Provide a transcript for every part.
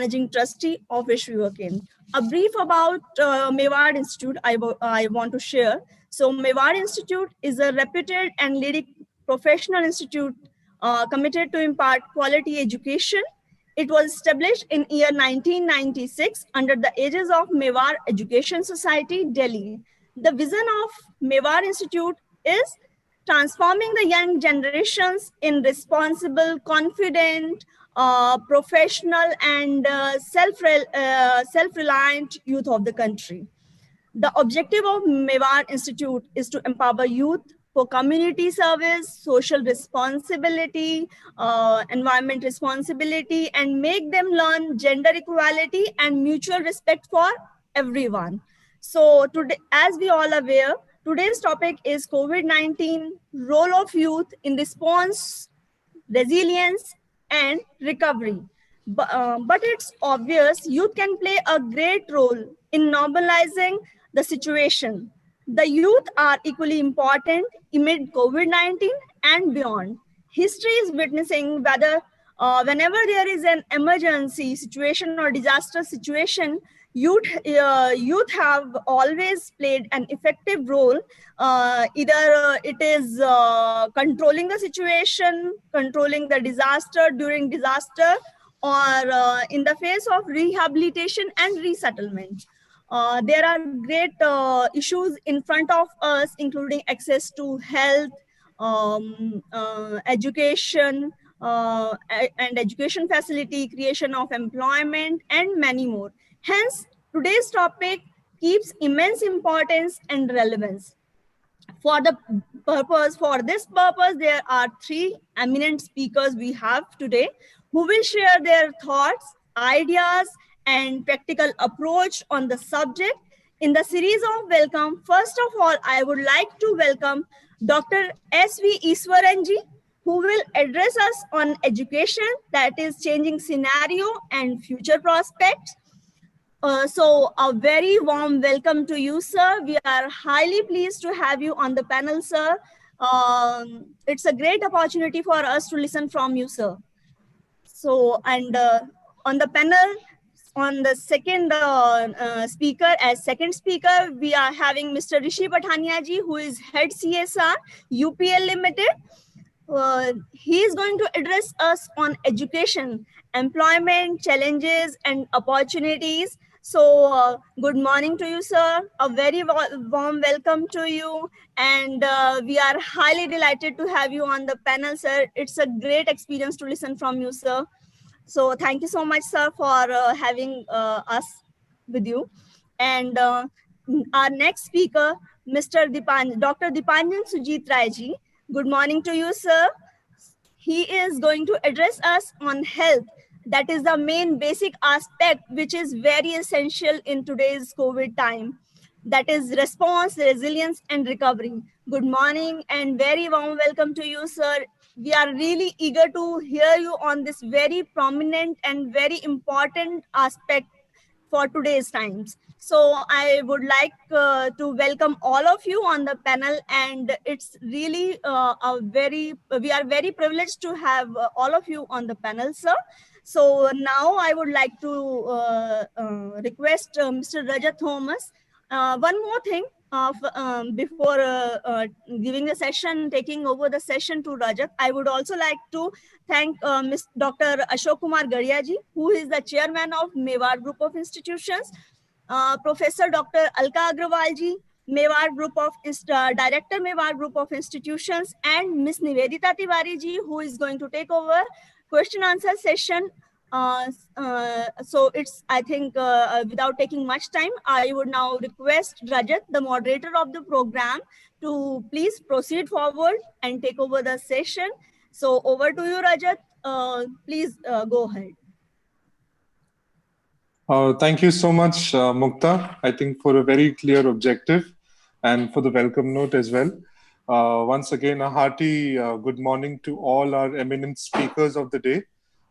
Managing Trustee of Vishwa Yuva Kendra. A brief about Mewar Institute I want to share. So Mewar Institute is a reputed and leading professional institute committed to impart quality education. It was established in year 1996 under the aegis of Mewar Education Society, Delhi. The vision of Mewar Institute is transforming the young generations in responsible, confident, professional, and self-reliant youth of the country. The objective of Mewar Institute is to empower youth for community service, social responsibility, environment responsibility, and make them learn gender equality and mutual respect for everyone. So today, as we all aware, today's topic is COVID-19, role of youth in response, resilience, and recovery. But it's obvious youth can play a great role in normalizing the situation. The youth are equally important amid COVID-19 and beyond. History is witnessing whether whenever there is an emergency situation or disaster situation, youth have always played an effective role. Either it is controlling the situation, controlling the disaster during disaster, or in the face of rehabilitation and resettlement. There are great issues in front of us, including access to health, education, and education facility, creation of employment, and many more. Hence, today's topic keeps immense importance and relevance. For this purpose, there are three eminent speakers we have today who will share their thoughts, ideas, and practical approach on the subject. In the series of welcome, first of all, I would like to welcome Dr. S.V. Iswaranji, who will address us on education, that is changing scenario and future prospects. So a very warm welcome to you, sir. We are highly pleased to have you on the panel, sir. It's a great opportunity for us to listen from you, sir. So, and on the panel, on the second speaker, as second speaker, we are having Mr. Rishi Pathania ji, who is head CSR, UPL Limited. He is going to address us on education, employment, challenges, and opportunities. So good morning to you, sir. A very warm welcome to you. And we are highly delighted to have you on the panel, sir. It's a great experience to listen from you, sir. So thank you so much, sir, for having us with you. And our next speaker, Dr. Dipanjan Sujit Rai ji. Good morning to you, sir. He is going to address us on health. That is the main basic aspect, which is very essential in today's COVID time. That is response, resilience, and recovery. Good morning and very warm welcome to you, sir. We are really eager to hear you on this very prominent and very important aspect for today's times. So I would like to welcome all of you on the panel, and it's really we are very privileged to have all of you on the panel, sir. So now I would like to request Mr. Rajat Thomas. One more thing, before giving the session, taking over the session to Rajat, I would also like to thank Dr. Ashok Kumar Garia ji, who is the chairman of Mewar Group of Institutions, Professor Dr. Alka Agrawal ji, Mewar Group of Director Mewar Group of Institutions, and Ms. Nivedita Tiwari ji, who is going to take over question answer session. So it's, I think, without taking much time, I would now request Rajat, the moderator of the program, to please proceed forward and take over the session. So over to you, Rajat. Please go ahead. Thank you so much, Mukta, I think, for a very clear objective and for the welcome note as well. Once again, a hearty good morning to all our eminent speakers of the day.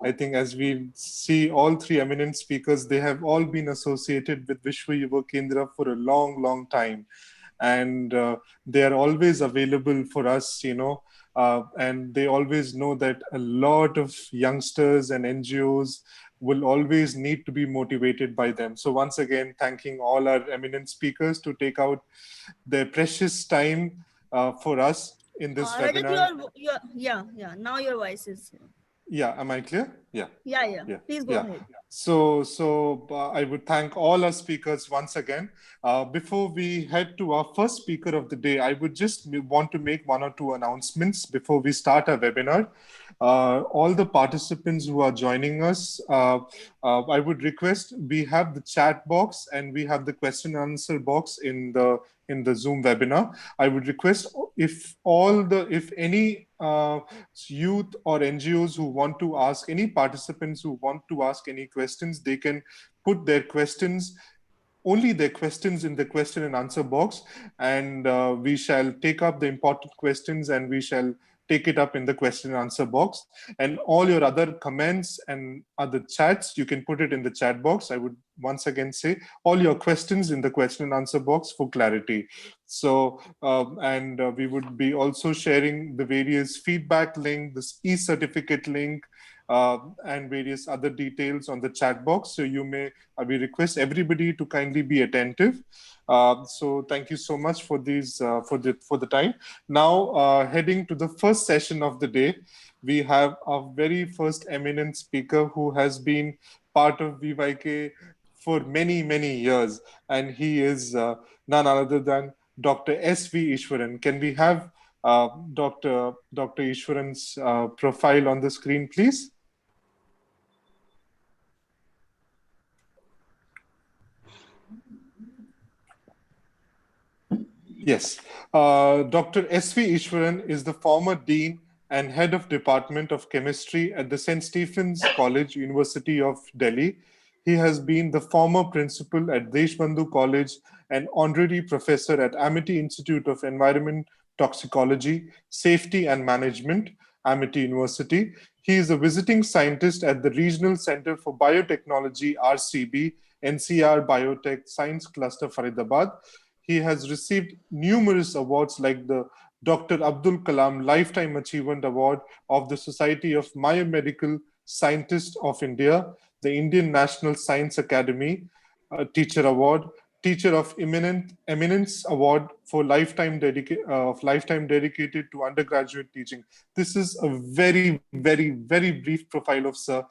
I think as we see all three eminent speakers, they have all been associated with Vishwa Yuva Kendra for a long, long time. And they are always available for us, you know, and they always know that a lot of youngsters and NGOs will always need to be motivated by them. So once again, thanking all our eminent speakers to take out their precious time for us in this Rajat, webinar. yeah. Now your voice is. Yeah, am I clear? Yeah. Yeah. Please go ahead. So I would thank all our speakers once again. Before we head to our first speaker of the day, I would just want to make one or two announcements before we start our webinar. All the participants who are joining us, I would request, we have the chat box and we have the question and answer box in the Zoom webinar. I would request if any youth or NGOs who want to ask, any participants who want to ask any questions, they can put only their questions in the question and answer box, and we shall take up the important questions and we shall take it up in the question and answer box. And all your other comments and other chats, you can put it in the chat box. I would once again say all your questions in the question and answer box for clarity. So, we would be also sharing the various feedback link, this e-certificate link, and various other details on the chat box. So we request everybody to kindly be attentive. So thank you so much for the time. Now, heading to the first session of the day, we have our very first eminent speaker who has been part of VYK for many, many years. And he is none other than Dr. S.V. Ishwaran. Can we have Dr. Ishwaran's profile on the screen, please? Yes. Dr. S.V. Ishwaran is the former Dean and Head of Department of Chemistry at the St. Stephen's College, University of Delhi. He has been the former principal at Deshbandhu College and honorary professor at Amity Institute of Environment Toxicology, Safety and Management, Amity University. He is a visiting scientist at the Regional Center for Biotechnology, RCB, NCR Biotech Science Cluster, Faridabad. He has received numerous awards like the Dr. Abdul Kalam Lifetime Achievement Award of the Society of Biomedical Scientists of India, the Indian National Science Academy Teacher Award, Teacher of Eminence Award for lifetime dedicated to undergraduate teaching. This is a very, very, very brief profile of Sir.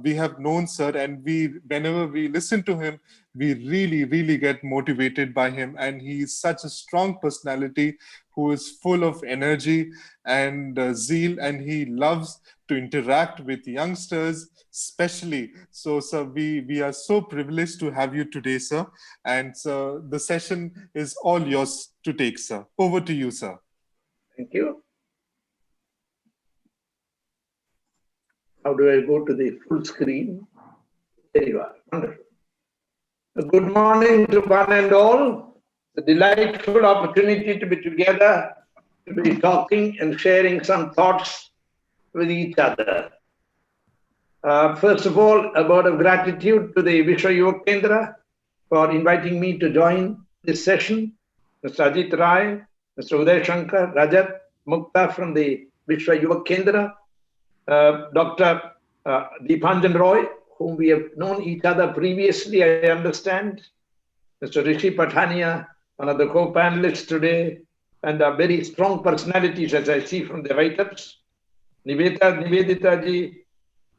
We have known Sir, and whenever we listen to him, we really, really get motivated by him. And he is such a strong personality who is full of energy and zeal, and he loves to interact with youngsters, especially. So, sir, we are so privileged to have you today, sir. And so the session is all yours to take, sir. Over to you, sir. Thank you. How do I go to the full screen? There you are. Wonderful. Good morning to one and all. It's a delightful opportunity to be together, to be talking and sharing some thoughts with each other. First of all, a word of gratitude to the Vishwa Yuva Kendra for inviting me to join this session. Mr. Ajit Rai, Mr. Uday Shankar, Rajat, Mukta from the Vishwa Yuva Kendra, Dr. Deepanjan Roy, whom we have known each other previously, I understand, Mr. Rishi Pathania, one of the co-panelists today, and very strong personalities, as I see from the write-ups, Nivedita ji,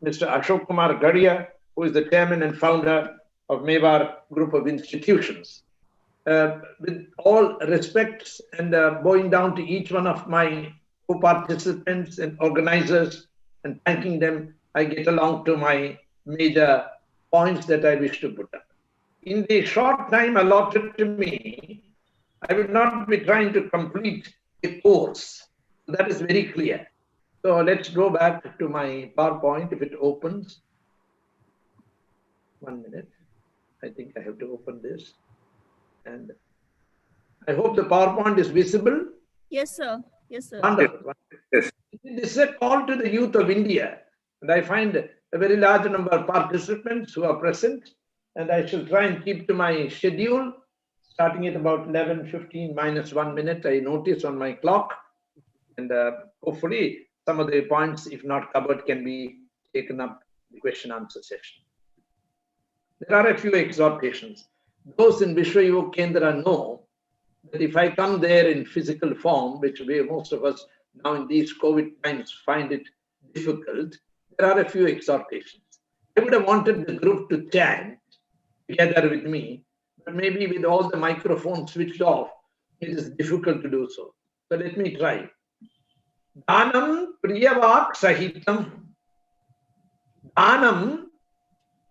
Mr. Ashok Kumar Gadia, who is the chairman and founder of Mewar Group of Institutions. With all respects and bowing down to each one of my co-participants and organizers and thanking them, I get along to my major points that I wish to put up. In the short time allotted to me, I will not be trying to complete a course. That is very clear. So let's go back to my PowerPoint if it opens. 1 minute. I think I have to open this. And I hope the PowerPoint is visible. Yes, sir. Yes, sir. Wonderful. Yes. This is a call to the youth of India. And I find a very large number of participants who are present. And I shall try and keep to my schedule, starting at about 11:15 minus 1 minute, I notice on my clock. And hopefully some of the points, if not covered, can be taken up the question answer session. There are a few exhortations. Those in Vishwa Yuva Kendra know that if I come there in physical form, which most of us now in these COVID times find it difficult, there are a few exhortations. I would have wanted the group to chant together with me, but maybe with all the microphones switched off, it is difficult to do so. So let me try. Dhanam priyavak sahitam. Dhanam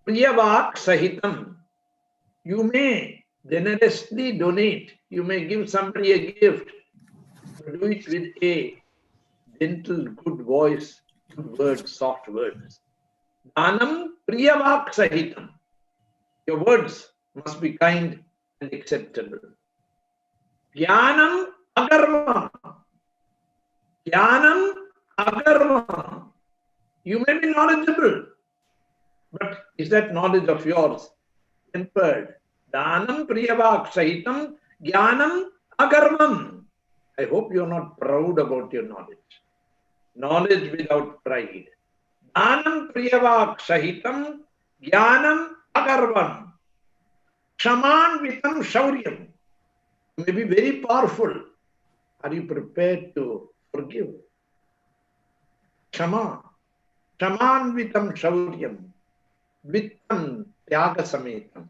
priyavak sahitam. You may generously donate. You may give somebody a gift. Do it with a gentle, good voice, good words, soft words. Dhanam priyavak sahitam. Your words must be kind and acceptable. Jnanam agarvam. Jnanam agarvam. You may be knowledgeable, but is that knowledge of yours tempered? Dhanam priyavak sahitam jnanam agarvam. I hope you are not proud about your knowledge. Knowledge without pride. Dhanam priyavak sahitam jnanam agarvam. Kshamanvitam shauryam. You may be very powerful. Are you prepared to forgive? Kshama. Kshamanvitam shauryam. Vittam tyaga sametam.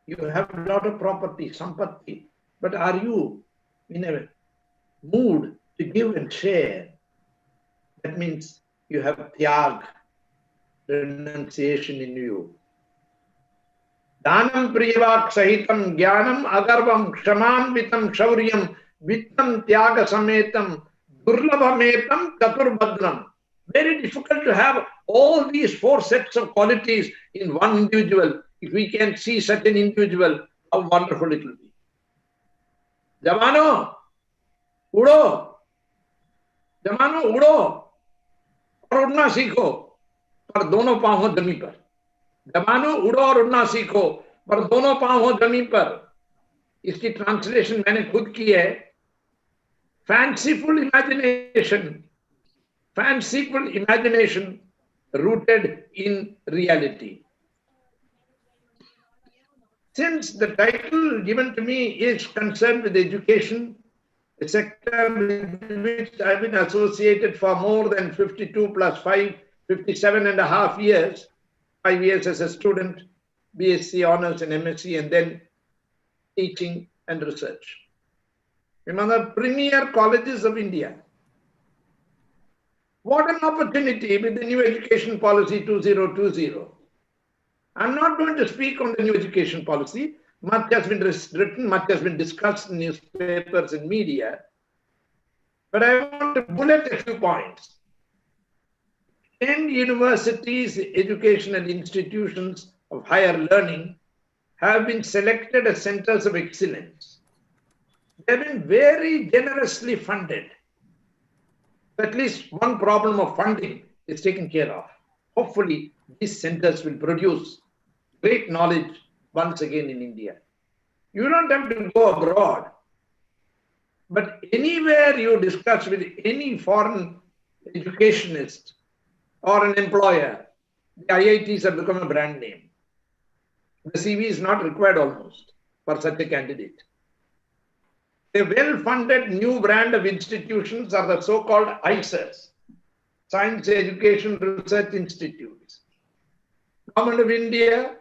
You have a lot of property, sampatti, but are you in a mood to give and share? That means you have tyag, renunciation in you. Dhanam priyavak sahitam jnanam agarvam kshamanvitam shauryam vittam tyaga sametam durlabhametam chaturbhadram. Very difficult to have all these four sets of qualities in one individual. If we can see such an individual, how wonderful it will be. Jamano, udo. Jamano, udo. और उड़ना सीखो पर दोनों पांव हो जमीन पर. जमानो उड़ो और उड़ना सीखो पर दोनों पांव हो जमीन पर. इसकी ट्रांसलेशन मैंने खुद की है. Fanciful imagination rooted in reality. Since the title given to me is concerned with education, a sector with which I've been associated for more than 52 plus 5, 57 and a half years, 5 years as a student, BSc honors and MSc, and then teaching and research in one of the premier colleges of India. What an opportunity with the new education policy 2020. I'm not going to speak on the new education policy. Much has been written, much has been discussed in newspapers and media. But I want to bullet a few points. 10 universities, educational institutions of higher learning have been selected as centers of excellence. They have been very generously funded. At least one problem of funding is taken care of. Hopefully, these centers will produce great knowledge once again in India. You don't have to go abroad, but anywhere you discuss with any foreign educationist or an employer, the IITs have become a brand name. The CV is not required almost for such a candidate. A well-funded new brand of institutions are the so-called ICERs, Science Education Research Institutes. Government of India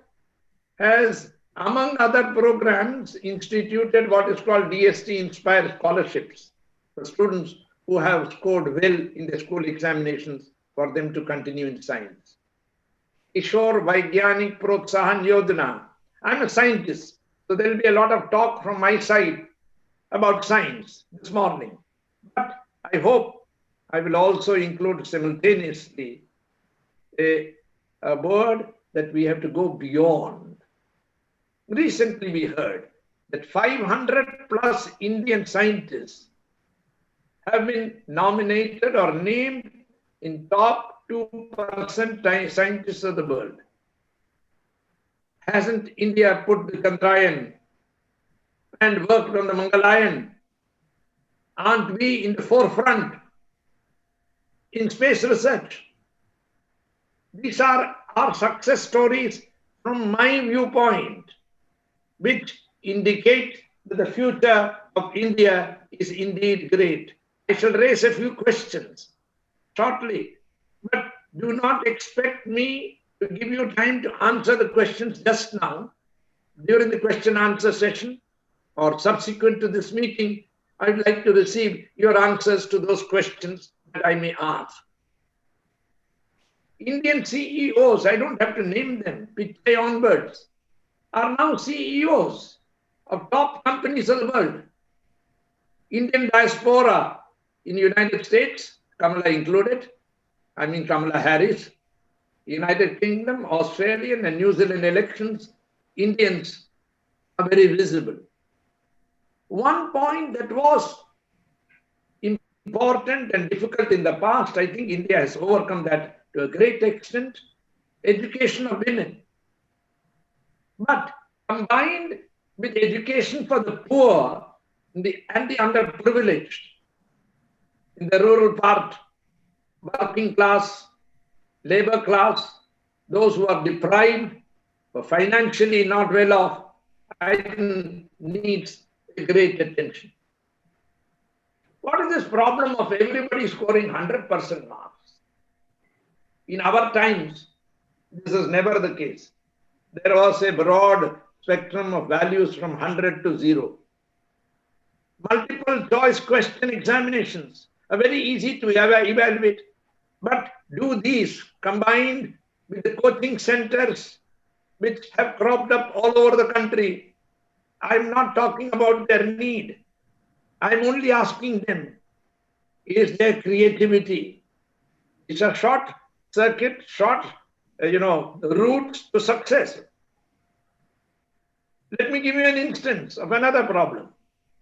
has, among other programs, instituted what is called DST Inspired Scholarships for students who have scored well in the school examinations for them to continue in science. Kishore Vaigyanik Protsahan Yodhana. I'm a scientist, so there will be a lot of talk from my side about science this morning. But I hope I will also include simultaneously a word that we have to go beyond. Recently we heard that 500 plus Indian scientists have been nominated or named in top 2% scientists of the world. Hasn't India put the Chandrayaan and worked on the Mangalayaan? Aren't we in the forefront in space research? These are our success stories from my viewpoint, which indicate that the future of India is indeed great. I shall raise a few questions shortly, but do not expect me to give you time to answer the questions just now. During the question answer session or subsequent to this meeting, I would like to receive your answers to those questions that I may ask. Indian CEOs, I don't have to name them, Pichai onwards, are now CEOs of top companies of the world. Indian diaspora in the United States, Kamala included, I mean Kamala Harris, United Kingdom, Australian and New Zealand elections, Indians are very visible. One point that was important and difficult in the past, I think India has overcome that to a great extent, education of women. But combined with education for the poor and the underprivileged, in the rural part, working class, labor class, those who are deprived or financially not well off, I think needs great attention. What is this problem of everybody scoring 100% marks? In our times, this is never the case. There was a broad spectrum of values from 100 to 0. Multiple choice question examinations are very easy to evaluate. But do these combined with the coaching centers which have cropped up all over the country? I'm not talking about their need. I'm only asking them, is there creativity? It's a short circuit, short, route to success. Let me give you an instance of another problem.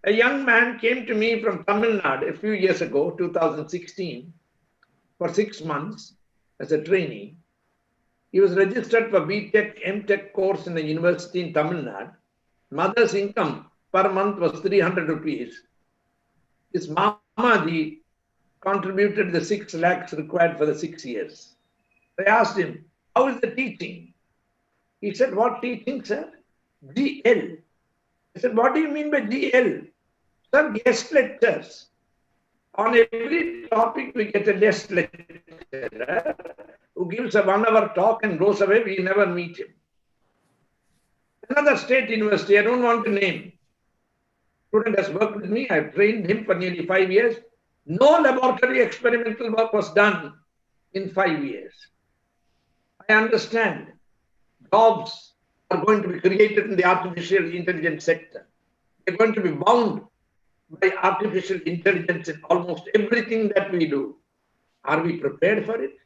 A young man came to me from Tamil Nadu a few years ago, 2016, for 6 months as a trainee. He was registered for BTech, MTech course in a university in Tamil Nadu. Mother's income per month was 300 rupees. His Mamaji contributed the 6 lakhs required for the 6 years. I asked him, how is the teaching? He said, what teaching, sir? GL. I said, what do you mean by GL? Sir, guest lectures. On every topic, we get a guest lecturer who gives a 1-hour talk and goes away. We never meet him. Another state university, I don't want to name. Student has worked with me. I've trained him for nearly 5 years. No laboratory experimental work was done in 5 years. I understand jobs are going to be created in the artificial intelligence sector. They're going to be bound by artificial intelligence in almost everything that we do. Are we prepared for it?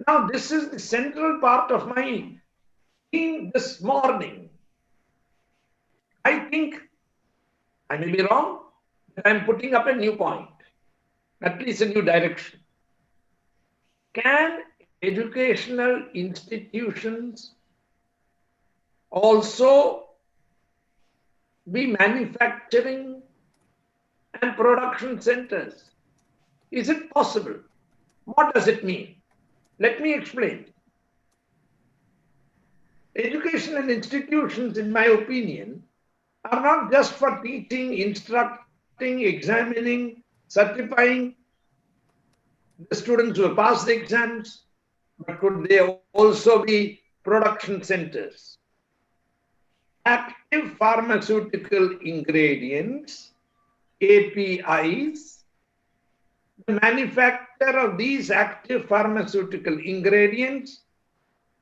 Now, this is the central part of my theme this morning. I think, I may be wrong, but I'm putting up a new point, at least a new direction. Can educational institutions also be manufacturing and production centers? Is it possible? What does it mean? Let me explain. Educational institutions, in my opinion, are not just for teaching, instructing, examining, certifying the students who have passed the exams, but could they also be production centers? Active pharmaceutical ingredients, APIs, the manufacture of these active pharmaceutical ingredients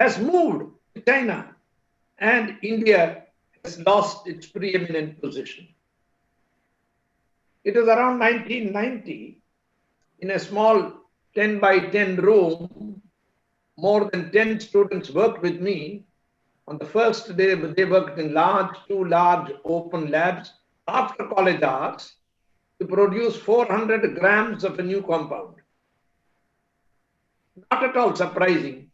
has moved to China, and India has lost its preeminent position. It was around 1990, in a small 10 by 10 room, more than 10 students worked with me. On the first day, they worked in two large open labs after college hours to produce 400 grams of a new compound. Not at all surprising.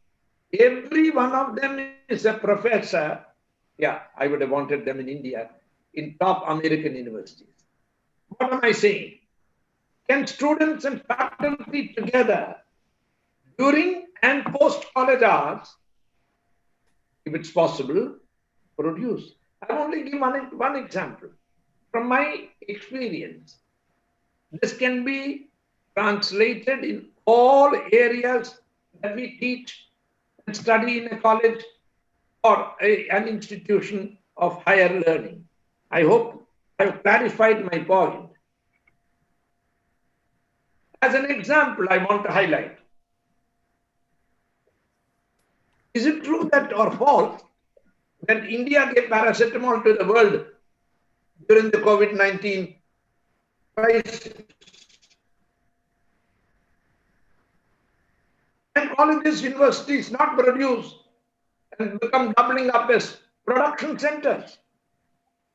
Every one of them is a professor. Yeah, I would have wanted them in India, in top American universities. What am I saying? Can students and faculty together during and post-college hours, if it's possible, produce. I'll only give one example. From my experience, this can be translated in all areas that we teach and study in a college or an institution of higher learning. I hope I've clarified my point. As an example, I want to highlight. Is it true that or false that India gave paracetamol to the world during the COVID-19 crisis? And colleges, universities not produce and become doubling up as production centers.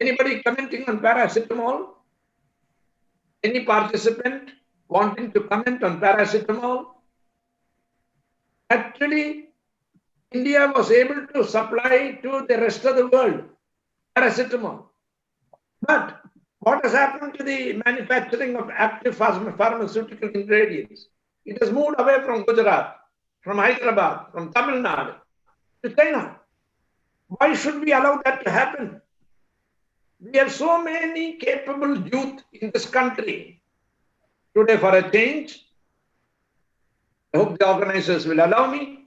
Anybody commenting on paracetamol? Any participant wanting to comment on paracetamol? Actually, India was able to supply to the rest of the world paracetamol. But what has happened to the manufacturing of active pharmaceutical ingredients? It has moved away from Gujarat, from Hyderabad, from Tamil Nadu to China. Why should we allow that to happen? We have so many capable youth in this country. Today, for a change, I hope the organizers will allow me.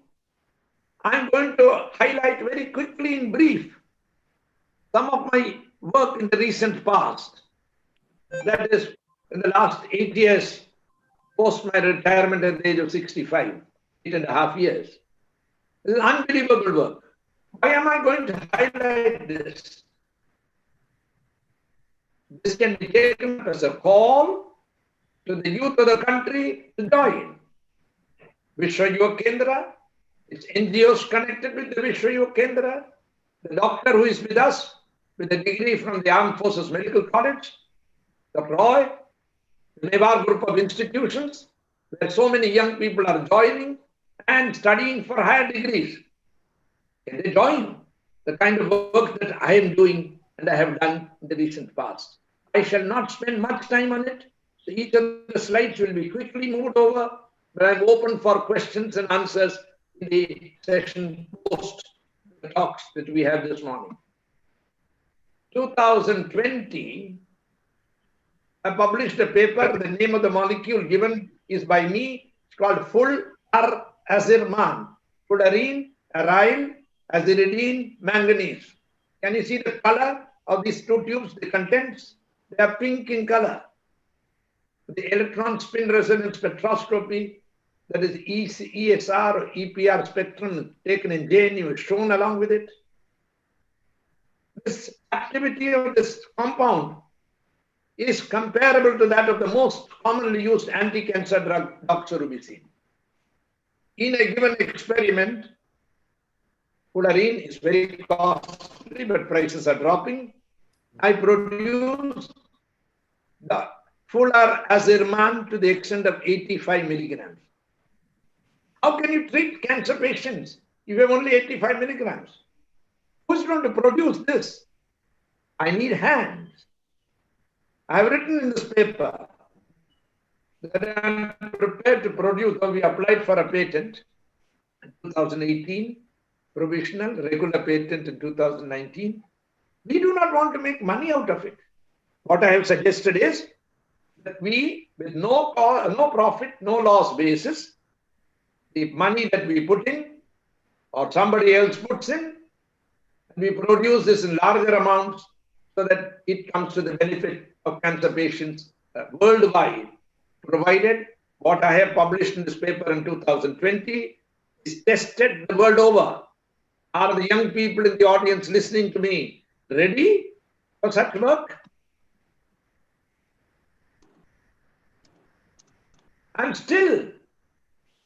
I'm going to highlight very quickly in brief some of my work in the recent past. That is, in the last 8 years, post my retirement at the age of 65, 8.5 years. This is unbelievable work. Why am I going to highlight this? This can be taken as a call to the youth of the country to join Vishwa Yuva Kendra. It's NGOs connected with the Vishwa Yuva Kendra. The doctor who is with us with a degree from the Armed Forces Medical College, Dr. Roy, the Mewar group of institutions, where so many young people are joining and studying for higher degrees. Can they join the kind of work that I am doing and I have done in the recent past? I shall not spend much time on it. So each of the slides will be quickly moved over, but I'm open for questions and answers in the session post the talks that we have this morning. 2020, I published a paper. The name of the molecule given is by me. It's called Fularazirman, fullerene, aryl, aziridine, manganese. Can you see the color of these two tubes, the contents? They are pink in color. The electron spin resonance spectroscopy, that is ESR or EPR spectrum taken in JNU is shown along with it. This activity of this compound is comparable to that of the most commonly used anti-cancer drug, doxorubicin. In a given experiment, fullerene is very costly, but prices are dropping. I produced the Fularazirman to the extent of 85 milligrams. How can you treat cancer patients if you have only 85 milligrams? Who's going to produce this? I need hands. I have written in this paper that I am prepared to produce, or we applied for a patent in 2018, provisional, regular patent in 2019. We do not want to make money out of it. What I have suggested is that we, with no profit, no loss basis, the money that we put in or somebody else puts in, we produce this in larger amounts so that it comes to the benefit of cancer patients worldwide, provided what I have published in this paper in 2020 is tested the world over. Are the young people in the audience listening to me ready for such work? I'm still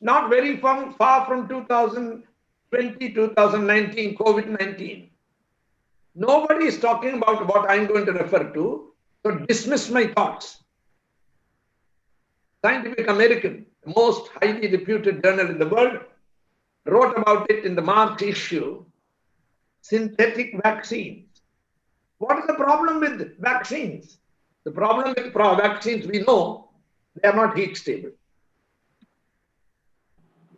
not very far from 2020, 2019, COVID-19. Nobody is talking about what I'm going to refer to, so dismiss my thoughts. Scientific American, the most highly reputed journal in the world, wrote about it in the March issue, synthetic vaccines. What is the problem with vaccines? The problem with vaccines, we know, they are not heat stable.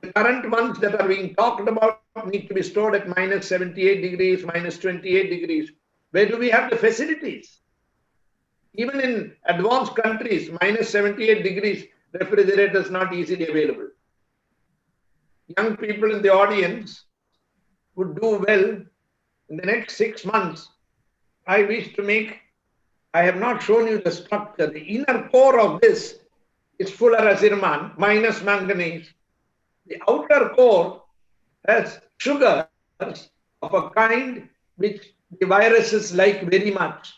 The current ones that are being talked about need to be stored at minus 78 degrees, minus 28 degrees. Where do we have the facilities? Even in advanced countries, minus 78 degrees, refrigerators not easily available. Young people in the audience would do well in the next 6 months. I wish to make, I have not shown you the structure. The inner core of this is full of azirman, minus manganese. The outer core has sugars of a kind which the viruses like very much.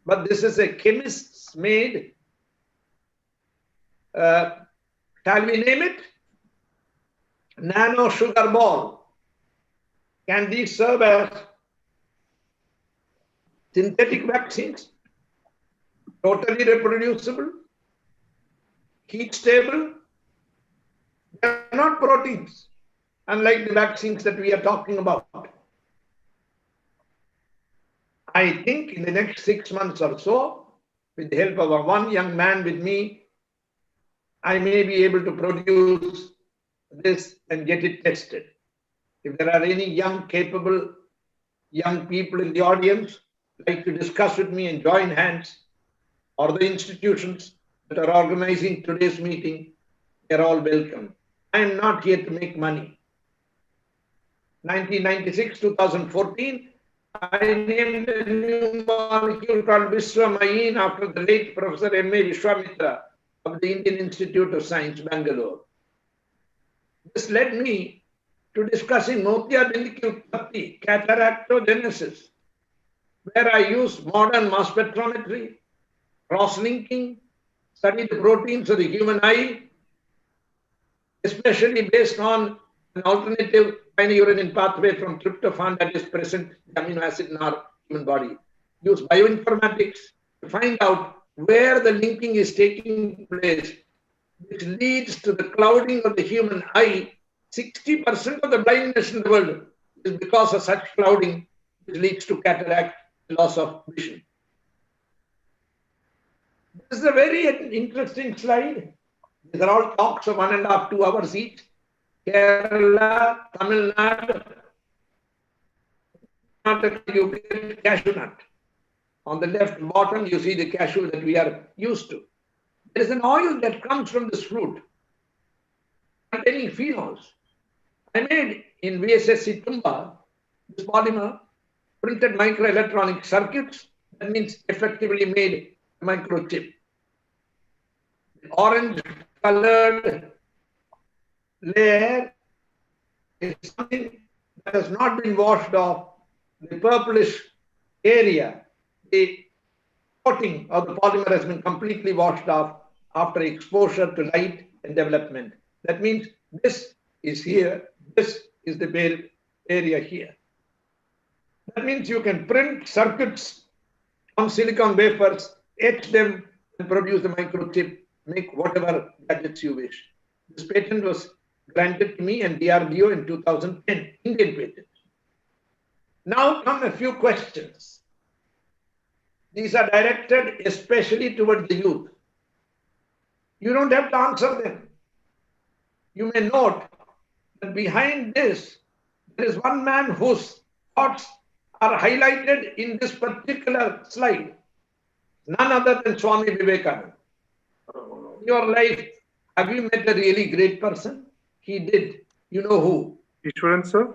But this is a chemist's made, shall we name it? Nano sugar ball. Can these serve as synthetic vaccines? Totally reproducible? Heat stable? They are not proteins, unlike the vaccines that we are talking about. I think in the next 6 months or so, with the help of one young man with me, I may be able to produce this and get it tested. If there are any young, capable young people in the audience like to discuss with me and join hands, or the institutions that are organizing today's meeting, they're all welcome. I am not here to make money. 1996, 2014, I named a new molecule called Viswamayin after the late Professor M.A. Vishwamitra of the Indian Institute of Science, Bangalore. This led me to discussing Motiabindi ki Utpatti, cataractogenesis, where I use modern mass spectrometry, cross-linking, study the proteins of the human eye, especially based on an alternative pioneering pathway from tryptophan that is present in the amino acid in our human body. Use bioinformatics to find out where the linking is taking place, which leads to the clouding of the human eye. 60% of the blindness in the world is because of such clouding, which leads to cataract, loss of vision. This is a very interesting slide. These are all talks of 1.5 to 2 hours each. Kerala, Tamil Nadu, you get cashew nut. On the left bottom, you see the cashew that we are used to. There is an oil that comes from this fruit containing phenols. I made in VSSC Tumba this polymer, printed microelectronic circuits, that means effectively made a microchip. Orange colored layer is something that has not been washed off. The purplish area, the coating of the polymer has been completely washed off after exposure to light and development. That means this is here, this is the bare area here. That means you can print circuits on silicon wafers, etch them and produce the microchip, make whatever gadgets you wish. This patent was granted to me and DRDO in 2010, Indian patent. Now come a few questions. These are directed especially towards the youth. You don't have to answer them. You may note that behind this, there is one man whose thoughts are highlighted in this particular slide. None other than Swami Vivekananda. In your life, have you met a really great person? He did. You know who? Ishwaran, sir.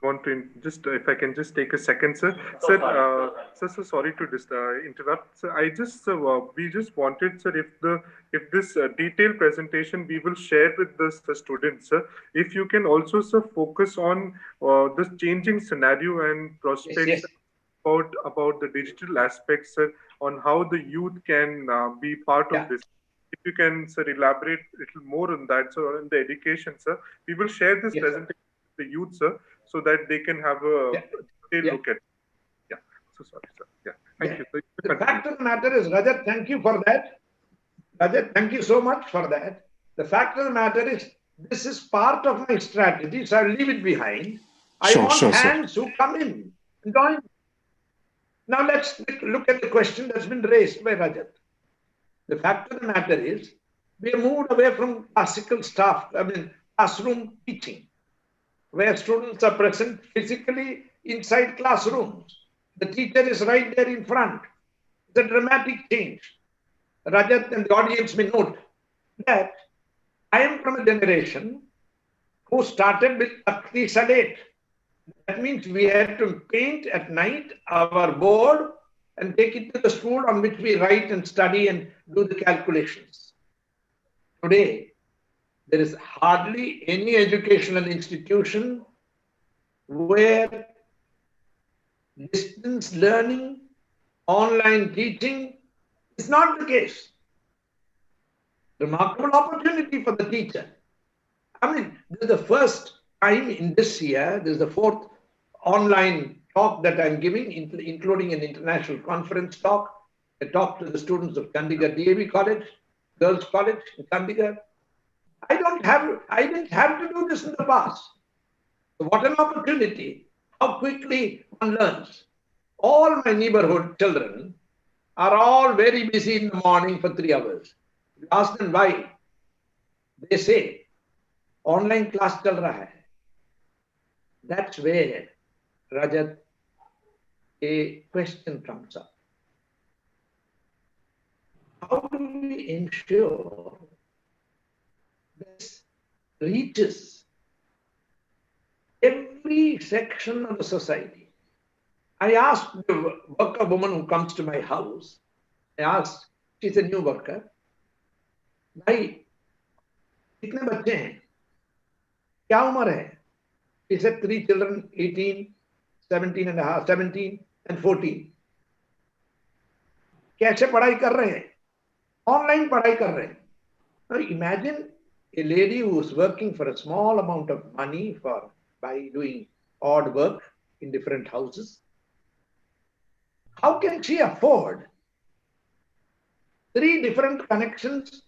Want to just if I can just take a second, sir. Sir, sorry to interrupt. Sir, I just we just wanted, sir, if this detailed presentation we will share with the students, sir. If you can also, sir, focus on this changing scenario and prospects. Yes. About the digital aspects, sir, on how the youth can be part of this. If you can, sir, elaborate a little more on that, so in the education, sir, we will share this presentation with the youth, sir, so that they can have a detailed look at it. Yeah. So sorry, sir. Yeah. Thank you. The fact of the matter is, Rajat, thank you for that. Rajat, thank you so much for that. The fact of the matter is, this is part of my strategy, so I'll leave it behind. I want hands who come in and join. Now let's look at the question that's been raised by Rajat. The fact of the matter is, We have moved away from classical classroom teaching, where students are present physically inside classrooms. The teacher is right there in front. It's a dramatic change. Rajat and the audience may note that I am from a generation who started with Takti Salet. That means we had to paint at night our board and take it to the school on which we write and study and do the calculations. Today, there is hardly any educational institution where distance learning, online teaching is not the case. Remarkable opportunity for the teacher. I mean, this is the first time in this year, this is the fourth online talk that I'm giving, including an international conference talk. I talked to the students of Chandigarh DAV College, Girls College in Chandigarh. I didn't have to do this in the past. So what an opportunity. How quickly one learns. All my neighborhood children are all very busy in the morning for 3 hours. You ask them why. They say, online class chal raha hai. That's where, Rajat, a question comes up. How do we ensure this reaches every section of the society? I asked the worker woman who comes to my house, I asked, she's a new worker, भाई कितने बच्चे हैं, क्या उम्र है? She said 3 children, 18, 17 and a half, 17 and 14. कैसे पढ़ाई कर रहे हैं? Online पढ़ाई कर रहे हैं. Now imagine a lady who is working for a small amount of money by doing odd work in different houses. How can she afford 3 different connections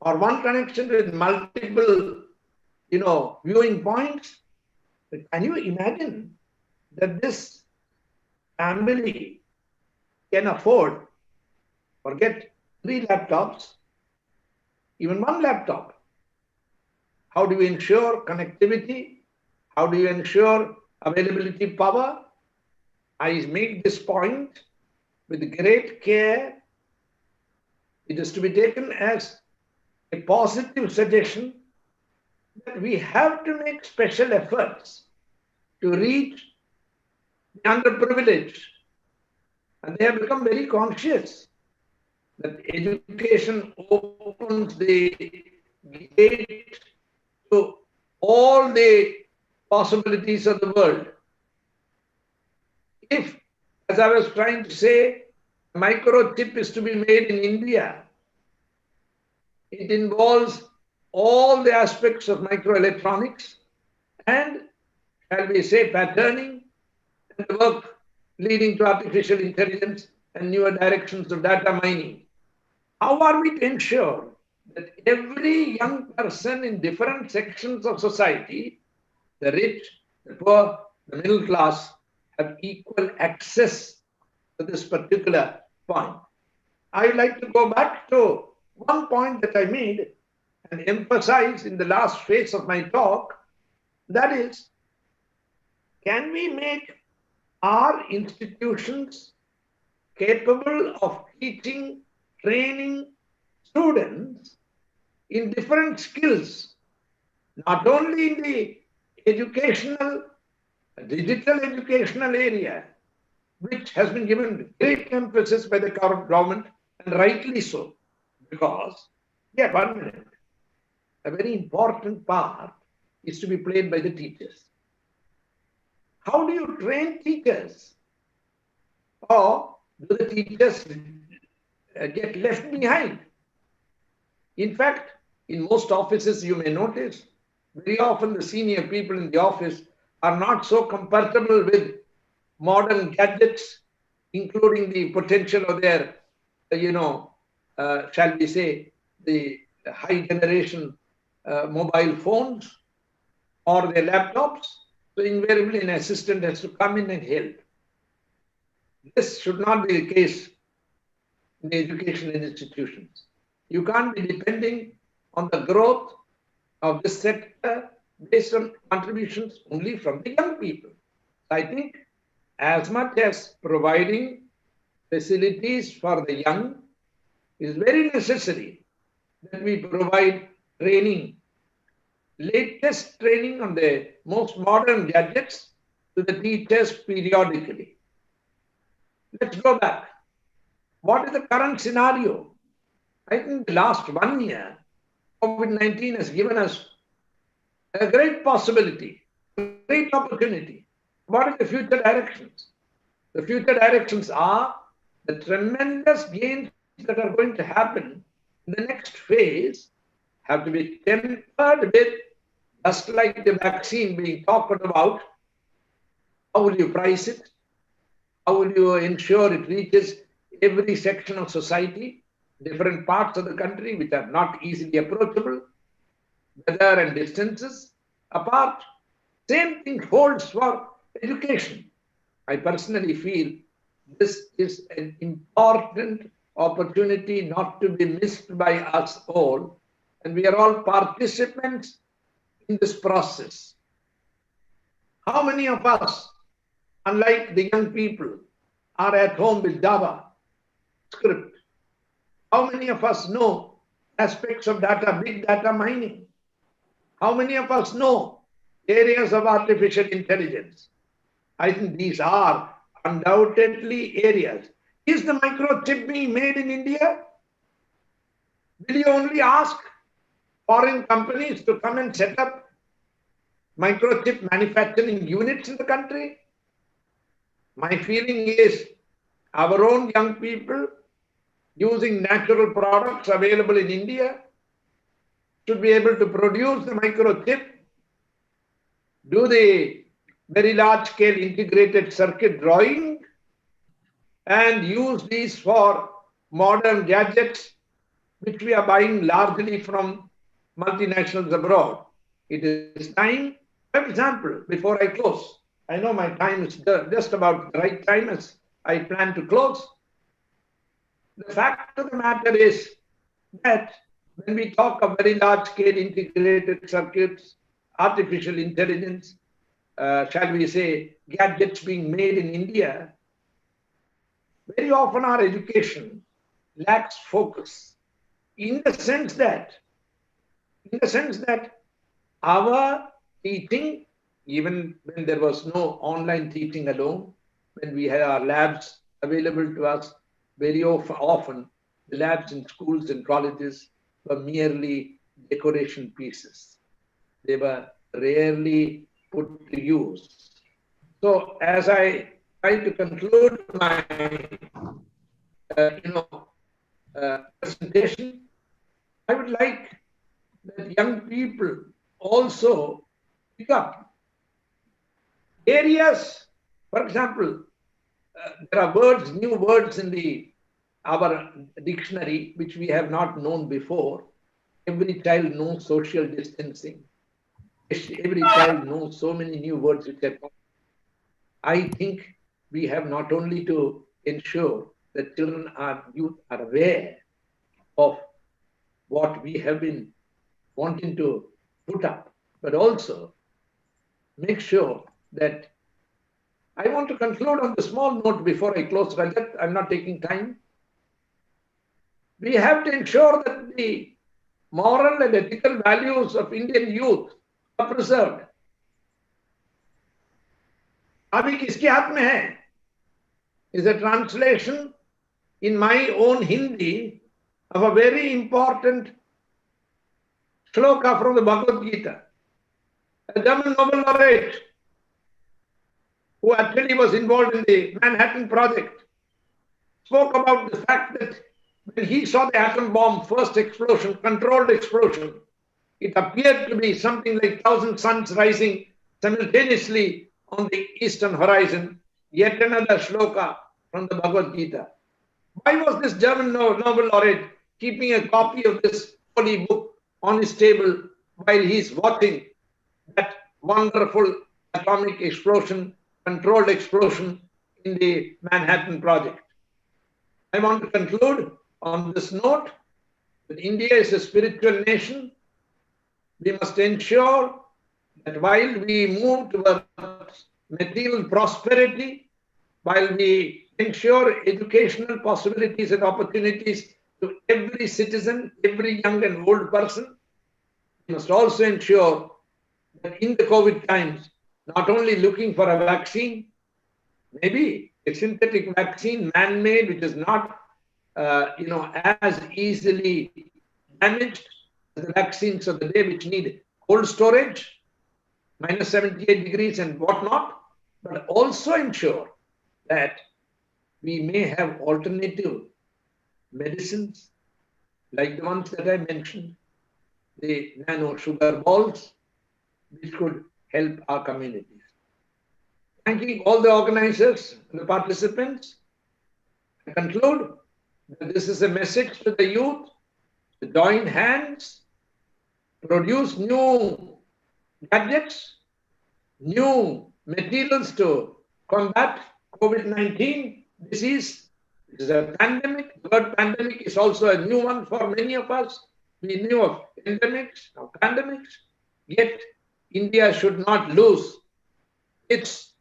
or one connection with multiple, viewing points? Can you imagine that this family can afford or get 3 laptops, even 1 laptop? How do you ensure connectivity? How do you ensure availability power? I make this point with great care. It is to be taken as a positive suggestion that we have to make special efforts to reach the underprivileged. And they have become very conscious that education opens the gate to all the possibilities of the world. If, as I was trying to say, a microchip is to be made in India, it involves all the aspects of microelectronics and, shall we say, patterning and the work leading to artificial intelligence and newer directions of data mining. How are we to ensure that every young person in different sections of society, the rich, the poor, the middle class, have equal access to this particular point? I would like to go back to one point that I made and emphasize in the last phase of my talk. That is, can we make our institutions capable of teaching, training students in different skills, not only in the digital educational area, which has been given great emphasis by the current government, and rightly so, because, one minute, a very important part is to be played by the teachers. How do you train teachers? Or do the teachers get left behind? In fact, in most offices, you may notice, very often the senior people in the office are not so comfortable with modern gadgets, including the potential of their, shall we say, the high generation mobile phones or their laptops. So invariably an assistant has to come in and help. This should not be the case in the educational institutions. You can't be depending on the growth of this sector based on contributions only from the young people. I think as much as providing facilities for the young is very necessary that we provide training, latest training on the most modern gadgets to the teachers periodically. Let's go back. What is the current scenario? I think the last 1 year, COVID-19 has given us a great possibility, a great opportunity. What are the future directions? The future directions are the tremendous gains that are going to happen in the next phase have to be tempered with, just like the vaccine being talked about, how will you price it? How will you ensure it reaches every section of society, different parts of the country which are not easily approachable, weather and distances apart? Same thing holds for education. I personally feel this is an important opportunity not to be missed by us all, and we are all participants in this process. How many of us, unlike the young people, are at home with Java script? How many of us know aspects of data, big data mining? How many of us know areas of artificial intelligence? I think these are undoubtedly areas. Is the microchip being made in India? Will you only ask foreign companies to come and set up microchip manufacturing units in the country? My feeling is our own young people using natural products available in India should be able to produce the microchip, do the very large scale integrated circuit drawing, and use these for modern gadgets which we are buying largely from multinationals abroad. It is time, for example, before I close, I know my time is just about the right time as I plan to close. The fact of the matter is that when we talk of very large scale integrated circuits, artificial intelligence, shall we say, gadgets being made in India, very often our education lacks focus in the sense that our teaching, even when there was no online teaching alone, when we had our labs available to us, very often the labs in schools and colleges were merely decoration pieces. They were rarely put to use. So as I try to conclude my presentation, I would like that young people also pick up areas. For example, there are words, new words in our dictionary which we have not known before. Every child knows social distancing. Every child knows so many new words which are. I think we have not only to ensure that children and youth are aware of what we have been wanting to put up, but also make sure that I want to conclude on the small note before I close, Rajat. I'm not taking time. We have to ensure that the moral and ethical values of Indian youth are preserved. अभी किसके हाथ में है? Is a translation in my own Hindi of a very important shloka from the Bhagavad Gita. A German Nobel laureate who actually was involved in the Manhattan Project spoke about the fact that when he saw the atom bomb first explosion, controlled explosion, it appeared to be something like 1,000 suns rising simultaneously on the eastern horizon. Yet another shloka from the Bhagavad Gita. Why was this German Nobel laureate keeping a copy of this holy book on his table while he's watching that wonderful atomic explosion, controlled explosion in the Manhattan Project? I want to conclude on this note But India is a spiritual nation. We must ensure that while we move towards material prosperity, while we ensure educational possibilities and opportunities to every citizen, every young and old person, we must also ensure that in the COVID times, not only looking for a vaccine, maybe a synthetic vaccine, man-made, which is not, as easily damaged as the vaccines of the day, which need cold storage, minus 78 degrees and whatnot, but also ensure that we may have alternative medicines like the ones that I mentioned, the nano sugar balls, which could help our communities. Thanking all the organizers and the participants, I conclude that this is a message to the youth to join hands, produce new gadgets, new materials to combat COVID-19 disease. It is a pandemic. The word pandemic is also a new one for many of us. We knew of endemics, now pandemics. Yet India should not lose its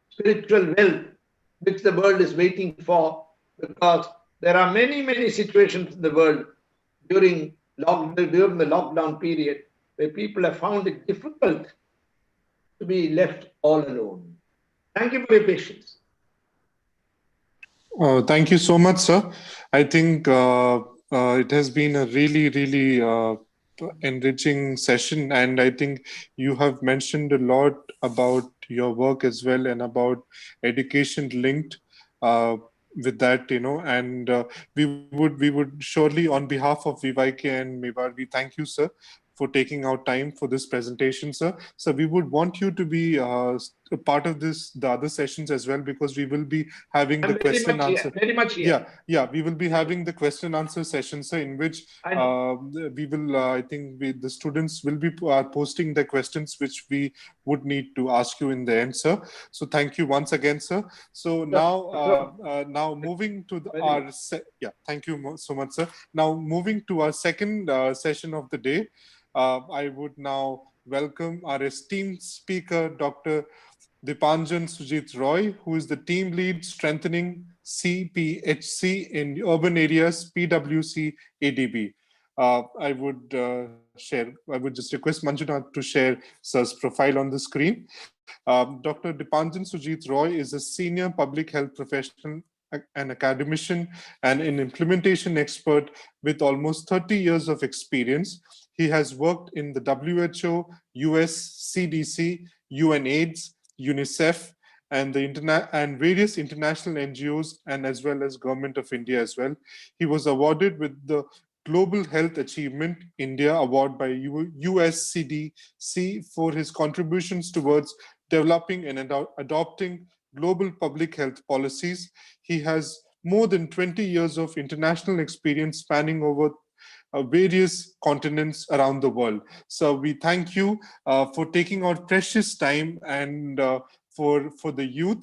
spiritual wealth, which the world is waiting for, because there are many, many situations in the world during the lockdown period where people have found it difficult to be left all alone. Thank you for your patience. Thank you so much, sir. I think it has been a really, really enriching session, and I think you have mentioned a lot about your work as well and about education linked with that, and we would surely, on behalf of VYK and Mewar, we thank you, sir, for taking out time for this presentation, sir. So we would want you to be a part of the other sessions as well, because we will be having the question answer. Very much here. Yeah, we will be having the question answer session, sir, in which we will, I think the students will be posting the questions which we would need to ask you in the end, sir. So thank you once again, sir. So now moving to thank you so much, sir. Now moving to our second session of the day, I would now welcome our esteemed speaker, Dr. Dipanjan Sujit Roy, who is the team lead strengthening CPHC in urban areas, PWC ADB. I would just request Manjunath to share sir's profile on the screen. Dr. Dipanjan Sujit Roy is a senior public health professional, an academician, and an implementation expert with almost 30 years of experience. He has worked in the WHO, US, CDC, UNAIDS, UNICEF, and and various international NGOs, and as well as Government of India as well. He was awarded with the Global Health Achievement India Award by US CDC for his contributions towards developing and adopting global public health policies. He has more than 20 years of international experience spanning over various continents around the world. So we thank you for taking out precious time and for the youth.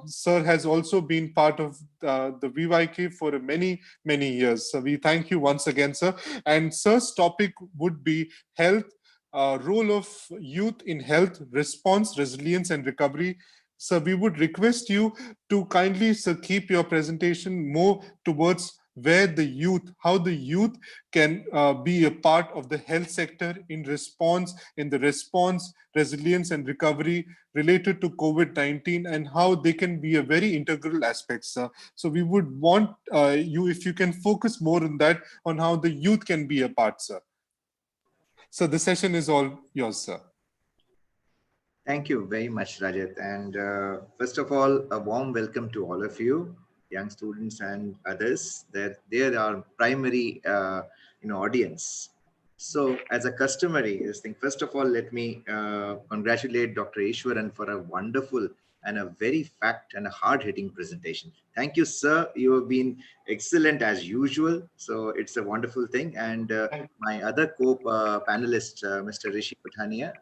Sir has also been part of the VYK for many years. So we thank you once again, sir. And sir's topic would be health, role of youth in health, response, resilience, and recovery. So we would request you to kindly, sir, keep your presentation more towards how the youth can be a part of the health sector in the response, resilience, and recovery related to COVID-19, and how they can be a very integral aspect, sir. So we would want you, if you can focus more on that, on how the youth can be a part, sir. So the session is all yours, sir. Thank you very much, Rajat. And first of all, a warm welcome to all of you, young students and others. That they are our primary, audience. So, as a customary thing, first of all, let me congratulate Dr. Ishwaran for a wonderful and a very fact and a hard-hitting presentation. Thank you, sir. You have been excellent as usual. So it's a wonderful thing. And my other co-panelist, Mr. Rishi Patania,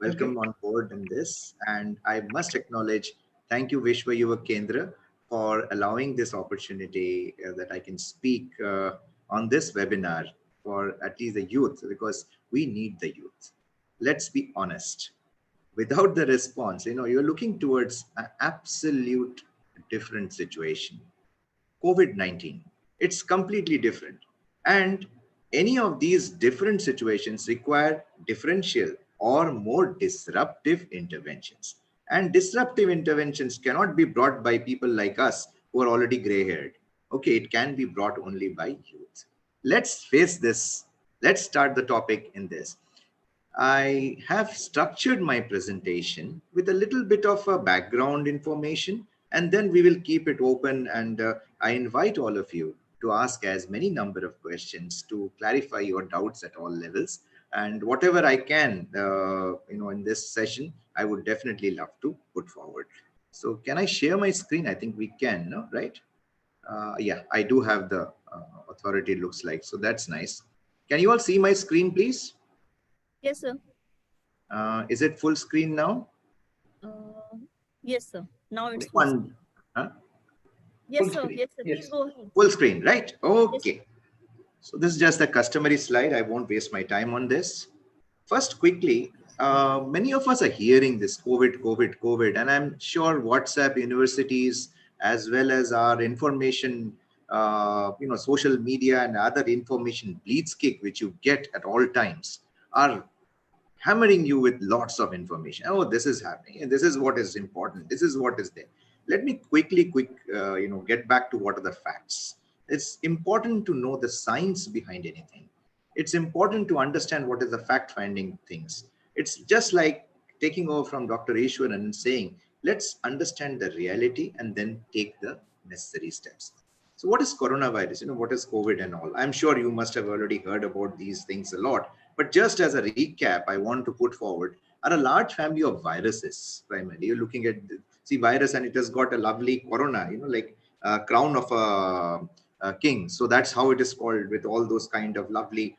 welcome on board in this. And I must acknowledge, thank you, Vishwa Yuva Kendra, for allowing this opportunity that I can speak on this webinar for at least the youth, because we need the youth. Let's be honest. Without the response, you're looking towards an absolute different situation. COVID-19, it's completely different. And any of these different situations require differential or more disruptive interventions. And disruptive interventions cannot be brought by people like us who are already gray-haired. Okay, it can be brought only by youth. Let's face this. Let's start the topic in this. I have structured my presentation with a little bit of a background information, and then we will keep it open. And I invite all of you to ask as many number of questions to clarify your doubts at all levels. And whatever I can, in this session, I would definitely love to put forward. So can I share my screen? I think we can, no? Right? Yeah, I do have the authority, looks like. So that's nice. Can you all see my screen, please? Yes, sir. Is it full screen now? Yes, sir. Now it's full One, screen. huh? Yes, Full sir. screen. Yes, sir. Yes. Please go ahead. Full screen, right? Okay. Yes. So this is just a customary slide. I won't waste my time on this. First, quickly, many of us are hearing this COVID, and I'm sure WhatsApp universities, as well as our information, social media and other information blitzkrieg, which you get at all times, are hammering you with lots of information. Oh, this is happening, and this is what is important. This is what is there. Let me quickly get back to what are the facts. It's important to know the science behind anything. It's important to understand what is the fact-finding things. It's just like taking over from Dr. Ishwaran and saying, let's understand the reality and then take the necessary steps. So what is coronavirus? What is COVID and all? I'm sure you must have already heard about these things a lot. But just as a recap, I want to put forward are a large family of viruses. Primarily, you're looking at virus, and it has got a lovely corona, like a crown of a king. So that's how it is called, with all those kind of lovely,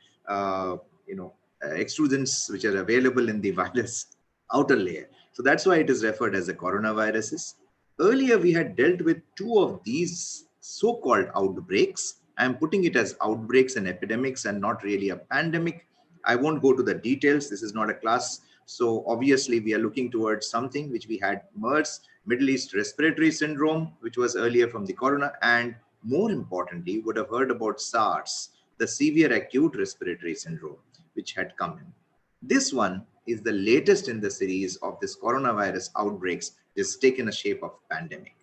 extrusions which are available in the virus outer layer. So that's why it is referred as the coronaviruses. Earlier, we had dealt with two of these so-called outbreaks. I'm putting it as outbreaks and epidemics and not really a pandemic. I won't go to the details. This is not a class. So obviously we are looking towards something which we had MERS, Middle East Respiratory Syndrome, which was earlier from the corona. And more importantly, would have heard about SARS, the Severe Acute Respiratory Syndrome, which had come in. This one is the latest in the series of this coronavirus outbreaks. It's taken a shape of pandemic.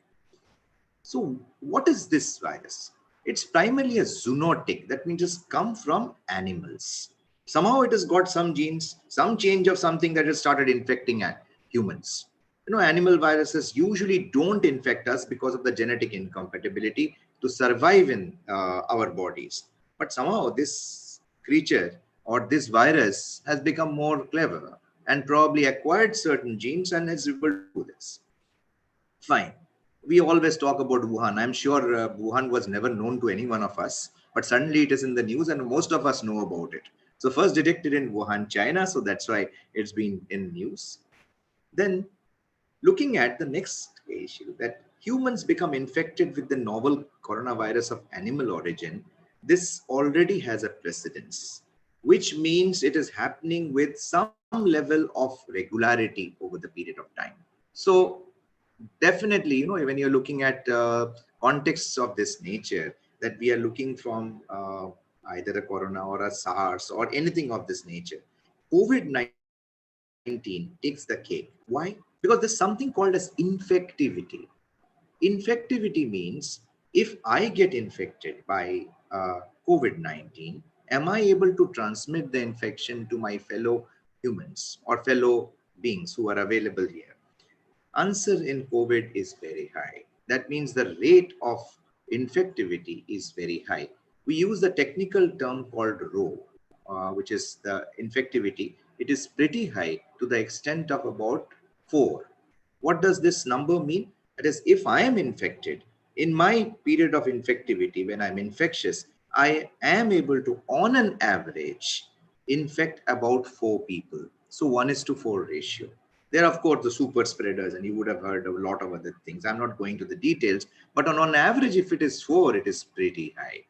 So what is this virus? It's primarily a zoonotic. That means it's come from animals. Somehow it has got some genes, some change of something that has started infecting humans. Animal viruses usually don't infect us because of the genetic incompatibility to survive in our bodies. But somehow this creature or this virus has become more clever and probably acquired certain genes and is able to do this. Fine. We always talk about Wuhan. I'm sure Wuhan was never known to any one of us, but suddenly it is in the news and most of us know about it. So first detected in Wuhan, China. So that's why it's been in news. Then looking at the next issue, that humans become infected with the novel coronavirus of animal origin, this already has a precedence, which means it is happening with some level of regularity over the period of time. So definitely, when you're looking at contexts of this nature, that we are looking from either a corona or a SARS or anything of this nature, COVID-19 takes the cake. Why? Because there's something called as infectivity. Infectivity means if I get infected by COVID-19, am I able to transmit the infection to my fellow humans or fellow beings who are available here? Answer in COVID is very high. That means the rate of infectivity is very high. We use the technical term called rho, which is the infectivity. It is pretty high to the extent of about 4. What does this number mean? That is, if I am infected, in my period of infectivity, when I'm infectious, I am able to, on an average, infect about 4 people. So 1:4 ratio. There are, of course, the super spreaders, and you would have heard of a lot of other things. I'm not going to the details, but on average, if it is 4, it is pretty high.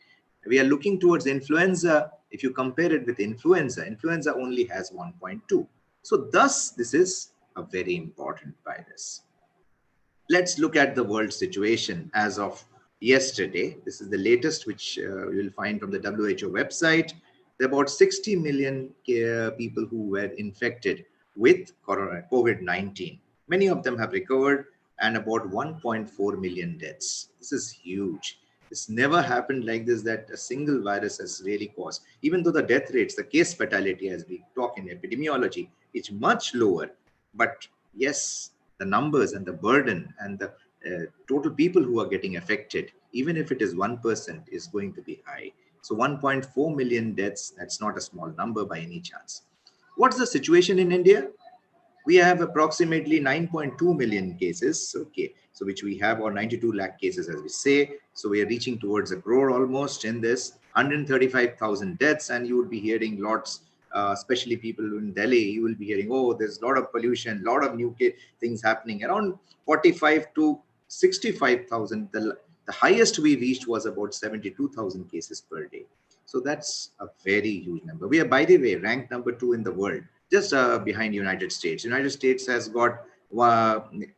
We are looking towards influenza. If you compare it with influenza, influenza only has 1.2. So thus, this is a very important virus. Let's look at the world situation as of yesterday. This is the latest, which you will find from the WHO website. There are about 60 million people who were infected with COVID-19. Many of them have recovered, and about 1.4 million deaths. This is huge. It's never happened like this, that a single virus has really caused. Even though the death rates, the case fatality, as we talk in epidemiology, is much lower. But yes, the numbers and the burden and the total people who are getting affected, even if it is 1%, is going to be high. So 1.4 million deaths, that's not a small number by any chance. What's the situation in India? We have approximately 9.2 million cases, okay, so which we have, or 92 lakh cases, as we say. So we are reaching towards a crore almost in this, 135,000 deaths, and you would be hearing lots, especially people in Delhi, you will be hearing, oh, there's a lot of pollution, a lot of new things happening. Around 45 to 65,000. The highest we reached was about 72,000 cases per day. So that's a very huge number. We are, by the way, ranked number 2 in the world, just behind United States. United States has got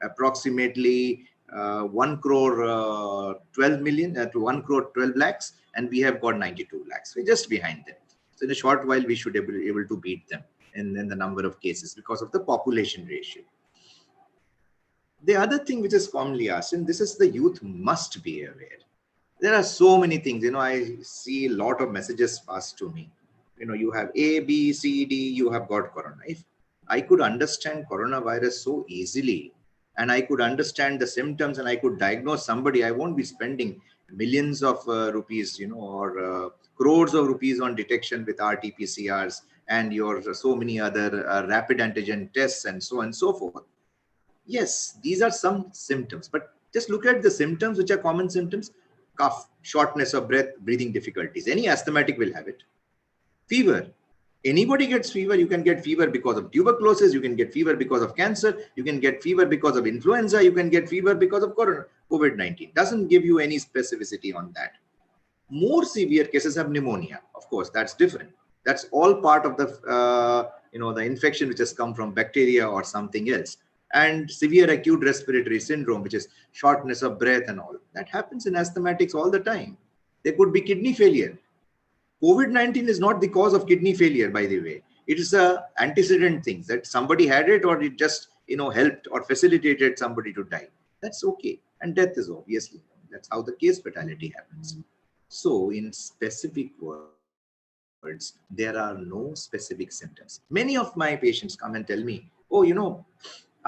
approximately 1 crore 12 million to 1 crore 12 lakhs, and we have got 92 lakhs. We're just behind them. So in a short while, we should be able to beat them in the number of cases because of the population ratio. The other thing which is commonly asked, and this is the youth must be aware. There are so many things, I see a lot of messages passed to me. You have A, B, C, D, you have got corona. If I could understand coronavirus so easily, and I could understand the symptoms, and I could diagnose somebody, I won't be spending millions of rupees, or crores of rupees on detection with RT-PCRs and your so many other rapid antigen tests and so on and so forth. Yes, these are some symptoms, but just look at the symptoms which are common symptoms. Cough, shortness of breath, breathing difficulties. Any asthmatic will have it. Fever. Anybody gets fever. You can get fever because of tuberculosis. You can get fever because of cancer. You can get fever because of influenza. You can get fever because of COVID-19. Doesn't give you any specificity on that. More severe cases have pneumonia. Of course, that's different. That's all part of the the infection which has come from bacteria or something else. And severe acute respiratory syndrome, which is shortness of breath and all. That happens in asthmatics all the time. There could be kidney failure. COVID-19 is not the cause of kidney failure, by the way. It is antecedent things that somebody had it, or it just helped or facilitated somebody to die. That's okay. And death is obviously, that's how the case fatality happens. So in specific words, there are no specific symptoms. Many of my patients come and tell me, oh,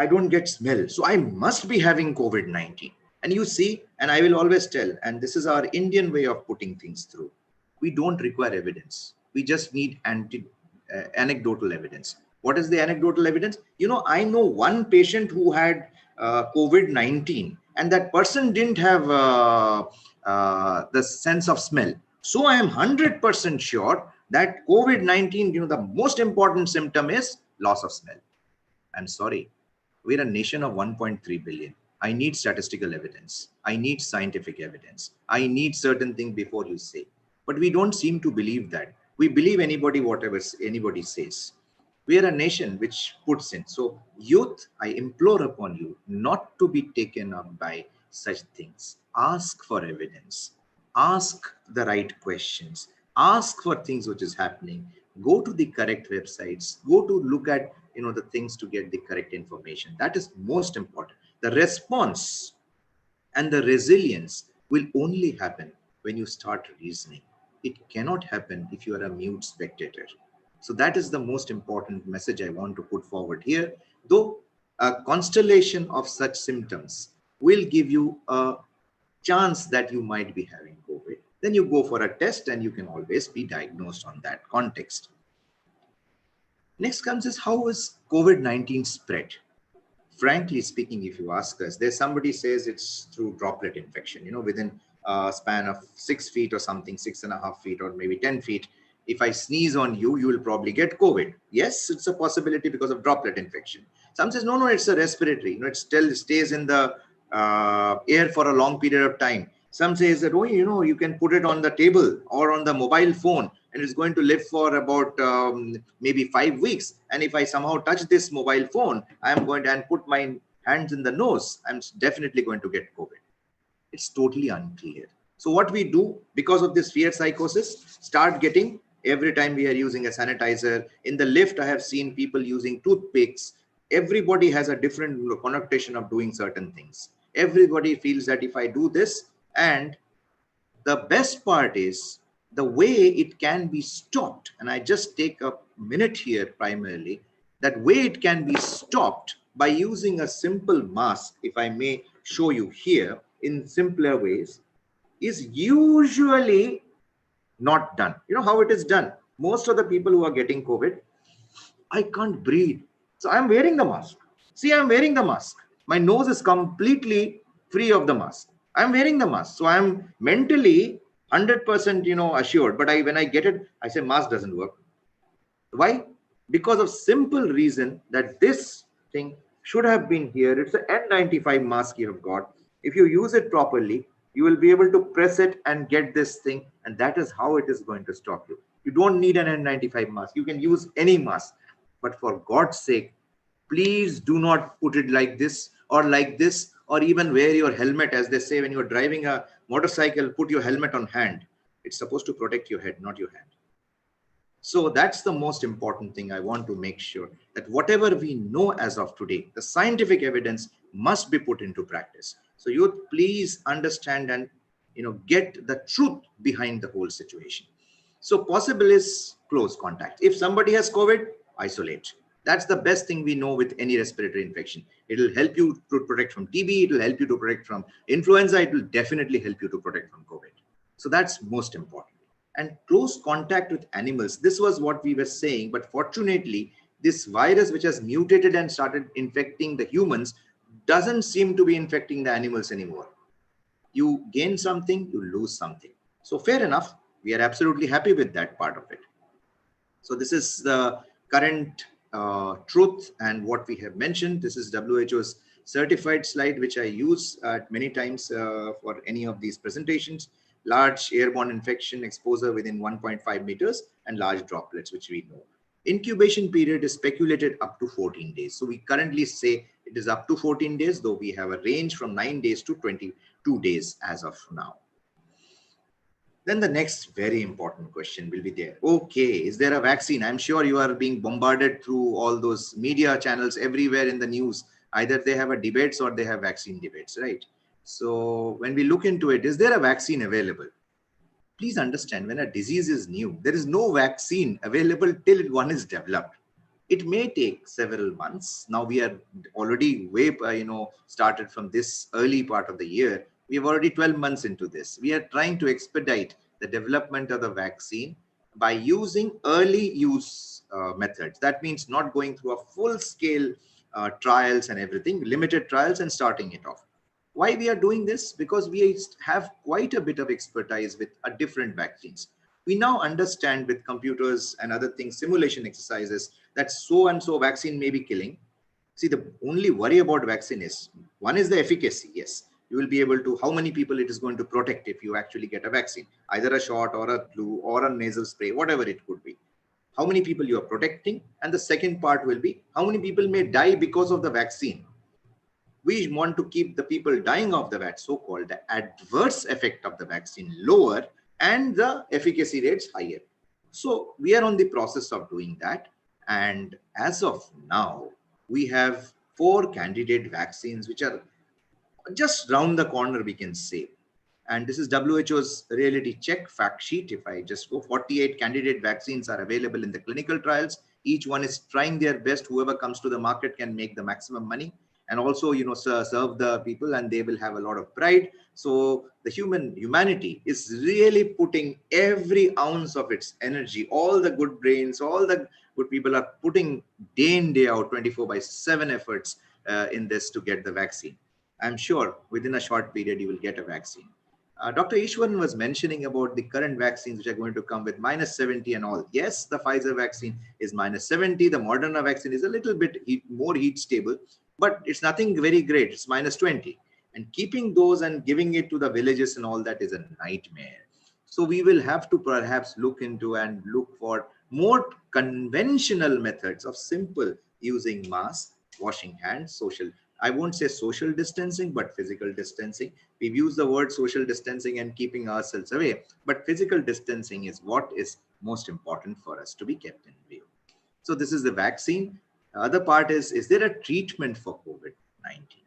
I don't get smell, so I must be having COVID-19. And you see, and I will always tell, and this is our Indian way of putting things through. We don't require evidence. We just need anecdotal evidence. What is the anecdotal evidence? I know one patient who had COVID-19, and that person didn't have the sense of smell. So I am 100% sure that COVID-19, the most important symptom is loss of smell. I'm sorry. We're a nation of 1.3 billion. I need statistical evidence. I need scientific evidence. I need certain things before you say. But we don't seem to believe that. We believe whatever anybody says. We are a nation which puts in. So youth, I implore upon you not to be taken up by such things. Ask for evidence. Ask the right questions. Ask for things which is happening. Go to the correct websites. Go to look at the things to get the correct information. That is most important. The response and the resilience will only happen when you start reasoning. It cannot happen if you are a mute spectator. So that is the most important message I want to put forward here. Though a constellation of such symptoms will give you a chance that you might be having COVID, then you go for a test and you can always be diagnosed on that context. Next comes is, how is COVID-19 spread? Frankly speaking, if you ask us, there's somebody says it's through droplet infection, within a span of 6 feet or something, 6.5 feet, or maybe 10 feet. If I sneeze on you, you will probably get COVID. Yes, it's a possibility because of droplet infection. Some says, no, it's a respiratory. It still stays in the air for a long period of time. Some says that, you can put it on the table or on the mobile phone and it's going to live for about maybe 5 weeks. And if I somehow touch this mobile phone, I'm going to put my hands in the nose, I'm definitely going to get COVID. It's totally unclear. So what we do because of this fear psychosis, start getting every time we are using a sanitizer. In the lift, I have seen people using toothpicks. Everybody has a different connotation of doing certain things. Everybody feels that if I do this, and the best part is the way it can be stopped. And I just take a minute here primarily, that way it can be stopped by using a simple mask, if I may show you here in simpler ways, is usually not done. You know how it is done? Most of the people who are getting COVID, I can't breathe. So I'm wearing the mask. See, I'm wearing the mask. My nose is completely free of the mask. I'm wearing the mask. So I'm mentally 100% assured. But when I get it, I say mask doesn't work. Why? Because of simple reason that this thing should have been here. It's an N95 mask you have got. If you use it properly, you will be able to press it and get this thing. And that is how it is going to stop you. You don't need an N95 mask. You can use any mask. But for God's sake, please do not put it like this, or even wear your helmet. As they say, when you're driving a motorcycle, put your helmet on hand. It's supposed to protect your head, not your hand. So that's the most important thing. I want to make sure that whatever we know as of today, the scientific evidence must be put into practice. So youth, please understand and get the truth behind the whole situation. So possible is close contact. If somebody has COVID, isolate. That's the best thing we know with any respiratory infection. It will help you to protect from TB. It will help you to protect from influenza. It will definitely help you to protect from COVID. So that's most important. And close contact with animals. This was what we were saying, but fortunately, this virus which has mutated and started infecting the humans doesn't seem to be infecting the animals anymore. You gain something, you lose something. So fair enough. We are absolutely happy with that part of it. So this is the current truth and what we have mentioned. This is WHO's certified slide, which I use many times for any of these presentations. Large airborne infection exposure within 1.5 meters and large droplets, which we know. Incubation period is speculated up to 14 days. So we currently say it is up to 14 days, though we have a range from 9 days to 22 days as of now. Then the next very important question will be there. Okay, is there a vaccine? I'm sure you are being bombarded through all those media channels everywhere in the news. Either they have a debates or they have vaccine debates, right? So when we look into it, is there a vaccine available? Please understand, when a disease is new, there is no vaccine available till one is developed. It may take several months. Now we are already way, started from this early part of the year. We have already 12 months into this. We are trying to expedite the development of the vaccine by using early use methods. That means not going through a full scale trials and everything, limited trials and starting it off. Why we are doing this? Because we have quite a bit of expertise with different vaccines. We now understand with computers and other things, simulation exercises, that so and so vaccine may be killing. See, the only worry about vaccine is, one is the efficacy. Yes, you will be able to, how many people it is going to protect if you actually get a vaccine, either a shot or a flu or a nasal spray, whatever it could be. How many people you are protecting? And the second part will be, how many people may die because of the vaccine? We want to keep the people dying of the vaccine, so-called the adverse effect of the vaccine, lower and the efficacy rates higher. So we are on the process of doing that. And as of now, we have 4 candidate vaccines, which are just round the corner, we can say. And this is WHO's reality check fact sheet. If I just go, 48 candidate vaccines are available in the clinical trials. Each one is trying their best. Whoever comes to the market can make the maximum money and also, serve the people, and they will have a lot of pride. So the humanity is really putting every ounce of its energy. All the good brains, all the good people are putting day in, day out, 24/7 efforts in this to get the vaccine. I'm sure within a short period, you will get a vaccine. Dr. Ishwaran was mentioning about the current vaccines which are going to come with -70 and all. Yes, the Pfizer vaccine is -70. The Moderna vaccine is a little bit more heat stable, but it's nothing very great. It's -20. And keeping those and giving it to the villages and all that is a nightmare. So we will have to perhaps look into and look for more conventional methods of simple using masks, washing hands, I won't say social distancing, but physical distancing. We've used the word social distancing and keeping ourselves away, but physical distancing is what is most important for us to be kept in view. So this is the vaccine. The other part is there a treatment for COVID-19?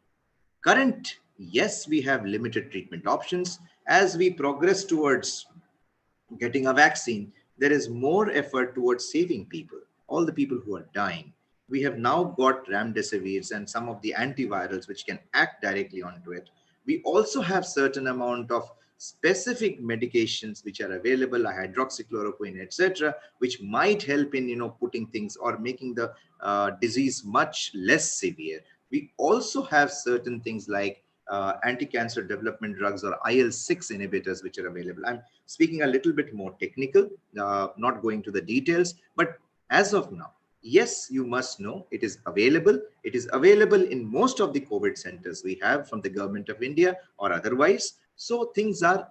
Current, yes, we have limited treatment options. As we progress towards getting a vaccine, there is more effort towards saving people, all the people who are dying. We have now got remdesivirs and some of the antivirals which can act directly onto it. We also have certain amount of specific medications which are available, hydroxychloroquine, etc., which might help in putting things or making the disease much less severe. We also have certain things like anti-cancer development drugs or IL-6 inhibitors which are available. I'm speaking a little bit more technical, not going to the details, but as of now, yes, you must know it is available. It is available in most of the COVID centers we have from the government of India or otherwise. So things are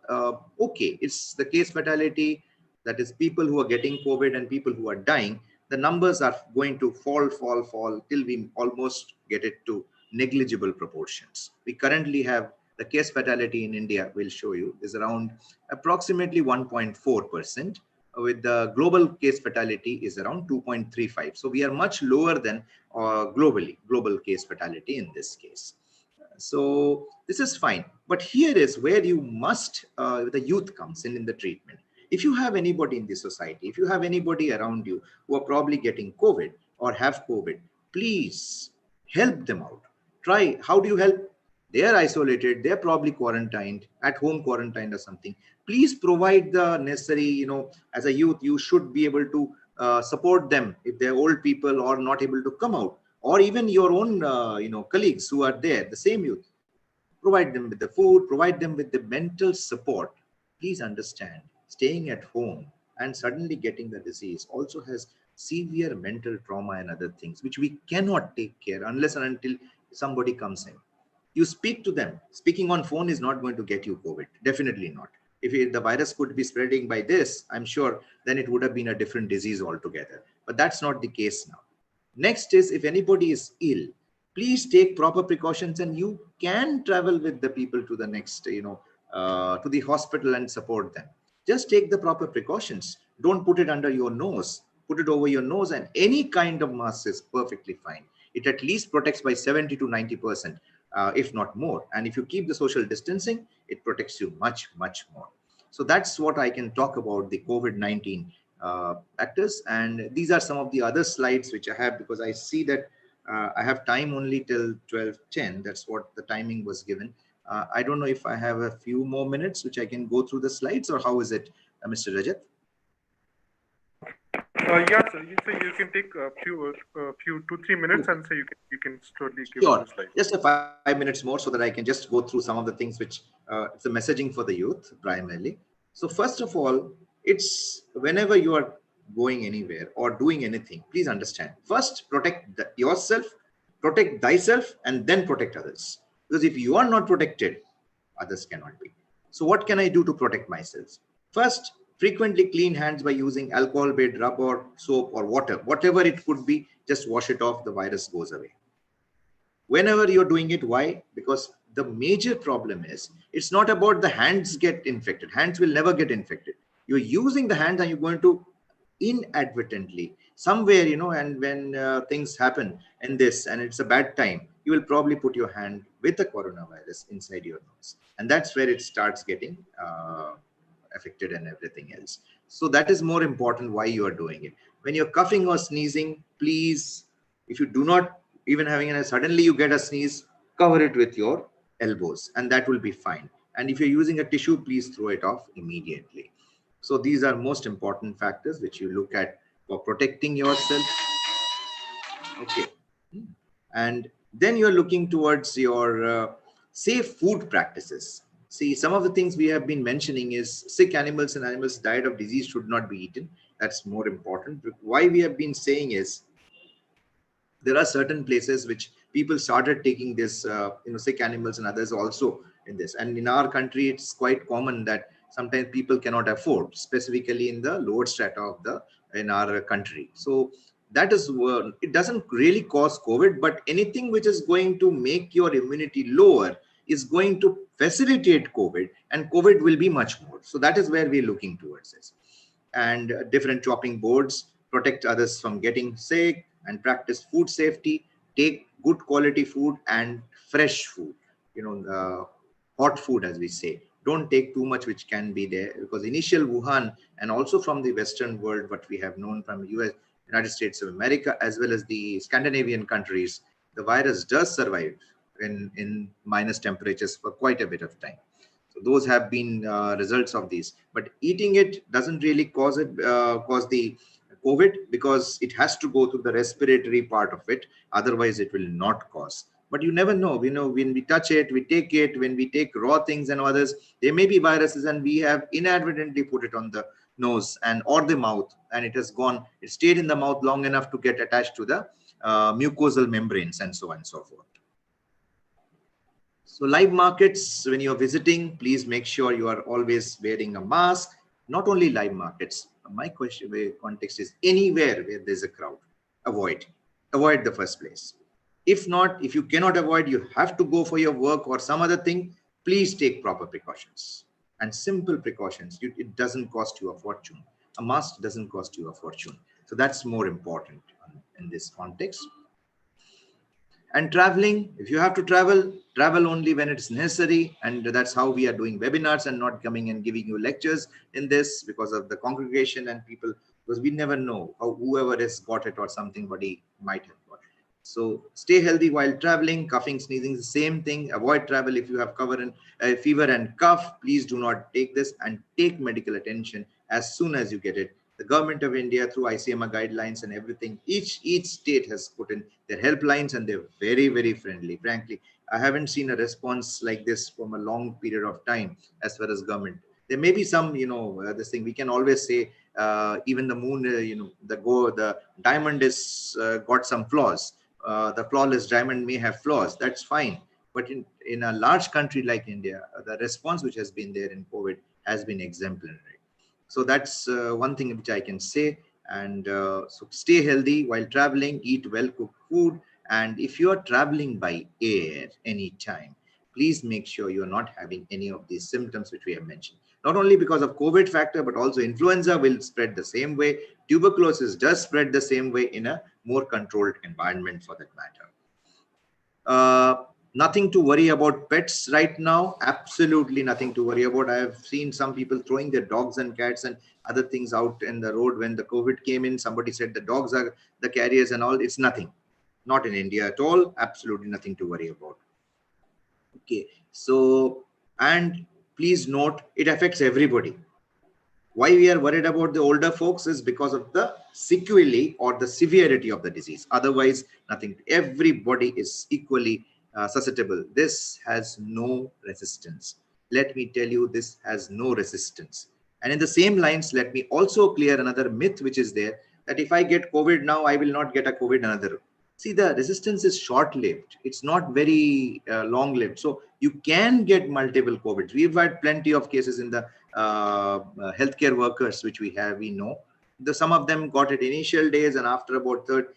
okay. It's the case fatality, that is people who are getting COVID and people who are dying. The numbers are going to fall till we almost get it to negligible proportions. We currently have the case fatality in India, we'll show you, is around approximately 1.4%, with the global case fatality is around 2.35. So we are much lower than global case fatality in this case. So this is fine. But here is where you must, the youth comes in the treatment. If you have anybody in the society, if you have anybody around you who are probably getting COVID or have COVID, please help them out. Try, how do you help? They are isolated, they're probably quarantined, at home quarantined or something. Please provide the necessary, as a youth, you should be able to support them if they're old people or not able to come out, or even your own, colleagues who are there, the same youth. Provide them with the food, provide them with the mental support. Please understand, staying at home and suddenly getting the disease also has severe mental trauma and other things, which we cannot take care unless and until somebody comes in. You speak to them. Speaking on phone is not going to get you COVID. Definitely not. If the virus could be spreading by this, I'm sure then it would have been a different disease altogether. But that's not the case now. Next is, if anybody is ill, please take proper precautions, and you can travel with the people to the next, to the hospital and support them. Just take the proper precautions. Don't put it under your nose. Put it over your nose, and any kind of mask is perfectly fine. It at least protects by 70 to 90%. If not more. And if you keep the social distancing, it protects you much, much more. So that's what I can talk about the COVID-19 factors. And these are some of the other slides which I have, because I see that I have time only till 12:10. That's what the timing was given. I don't know if I have a few more minutes which I can go through the slides, or how is it, Mr. Rajat? Yeah, sir. You can take a few 2-3 minutes, and so you can slowly give sure. the slide. Just a 5 minutes more so that I can just go through some of the things which it's a messaging for the youth primarily. So first of all, it's whenever you are going anywhere or doing anything, please understand. First, protect yourself, protect thyself, and then protect others. Because if you are not protected, others cannot be. So what can I do to protect myself? First, frequently clean hands by using alcohol-based rubber, soap, or water. Whatever it could be, just wash it off, the virus goes away. Whenever you're doing it, why? Because the major problem is, it's not about the hands get infected. Hands will never get infected. You're using the hands and you're going to inadvertently, somewhere, and when things happen in this, and it's a bad time, you will probably put your hand with the coronavirus inside your nose. And that's where it starts getting affected and everything else. So that is more important why you are doing it. When you're coughing or sneezing, please, if you do not even having suddenly you get a sneeze, cover it with your elbows, and that will be fine. And if you're using a tissue, please throw it off immediately. So these are most important factors which you look at for protecting yourself. Okay. And then you're looking towards your safe food practices. See, some of the things we have been mentioning is sick animals and animals died of disease should not be eaten. That's more important. Why we have been saying is there are certain places which people started taking this, sick animals and others also in this. And in our country, it's quite common that sometimes people cannot afford, specifically in the lower strata of in our country. So that is, it doesn't really cause COVID, but anything which is going to make your immunity lower is going to facilitate COVID, and COVID will be much more. So that is where we're looking towards this. And different chopping boards protect others from getting sick, and practice food safety. Take good quality food and fresh food, hot food, as we say. Don't take too much which can be there, because initial Wuhan and also from the Western world, what we have known from US, United States of America, as well as the Scandinavian countries, the virus does survive in minus temperatures for quite a bit of time. So those have been results of these. But eating it doesn't really cause the COVID, because it has to go through the respiratory part of it. Otherwise, it will not cause. But you never know. When we touch it, we take it. When we take raw things and others, there may be viruses, and we have inadvertently put it on the nose or the mouth, and it has gone. It stayed in the mouth long enough to get attached to the mucosal membranes and so on and so forth. So live markets, when you're visiting, please make sure you are always wearing a mask. Not only live markets. My context is anywhere where there's a crowd, avoid the first place. If not, if you cannot avoid, you have to go for your work or some other thing, please take proper precautions and simple precautions. It doesn't cost you a fortune. A mask doesn't cost you a fortune. So that's more important in this context. And traveling, if you have to travel only when it's necessary. And that's how we are doing webinars and not coming and giving you lectures in this, because of the congregation and people, because we never know how whoever has got it or somebody might have got it. So stay healthy while traveling. Coughing, sneezing, the same thing. Avoid travel if you have fever and cough. Please do not take this, and take medical attention as soon as you get it. The government of India, through ICMR guidelines and everything, each state has put in their helplines, and they're very, very friendly. Frankly, I haven't seen a response like this from a long period of time as far as government. There may be some, this thing we can always say, even the moon, the diamond is got some flaws. The flawless diamond may have flaws. That's fine. But in a large country like India, the response which has been there in COVID has been exemplary. So that's one thing which I can say. And so stay healthy while traveling, eat well-cooked food. And if you are traveling by air anytime, please make sure you're not having any of these symptoms which we have mentioned. Not only because of COVID factor, but also influenza will spread the same way. Tuberculosis does spread the same way in a more controlled environment for that matter. Nothing to worry about pets right now. Absolutely nothing to worry about. I have seen some people throwing their dogs and cats and other things out in the road when the COVID came in. Somebody said the dogs are the carriers and all. It's nothing. Not in India at all. Absolutely nothing to worry about. Okay. So, and please note, it affects everybody. Why we are worried about the older folks is because of the sequelae or the severity of the disease. Otherwise, nothing. Everybody is equally susceptible. This has no resistance. Let me tell you, this has no resistance. And in the same lines, let me also clear another myth which is there, that if I get COVID now, I will not get a COVID another. See, the resistance is short-lived. It's not very long-lived. So you can get multiple COVIDs. We've had plenty of cases in the healthcare workers, which we know. Some of them got it initial days, and after about third,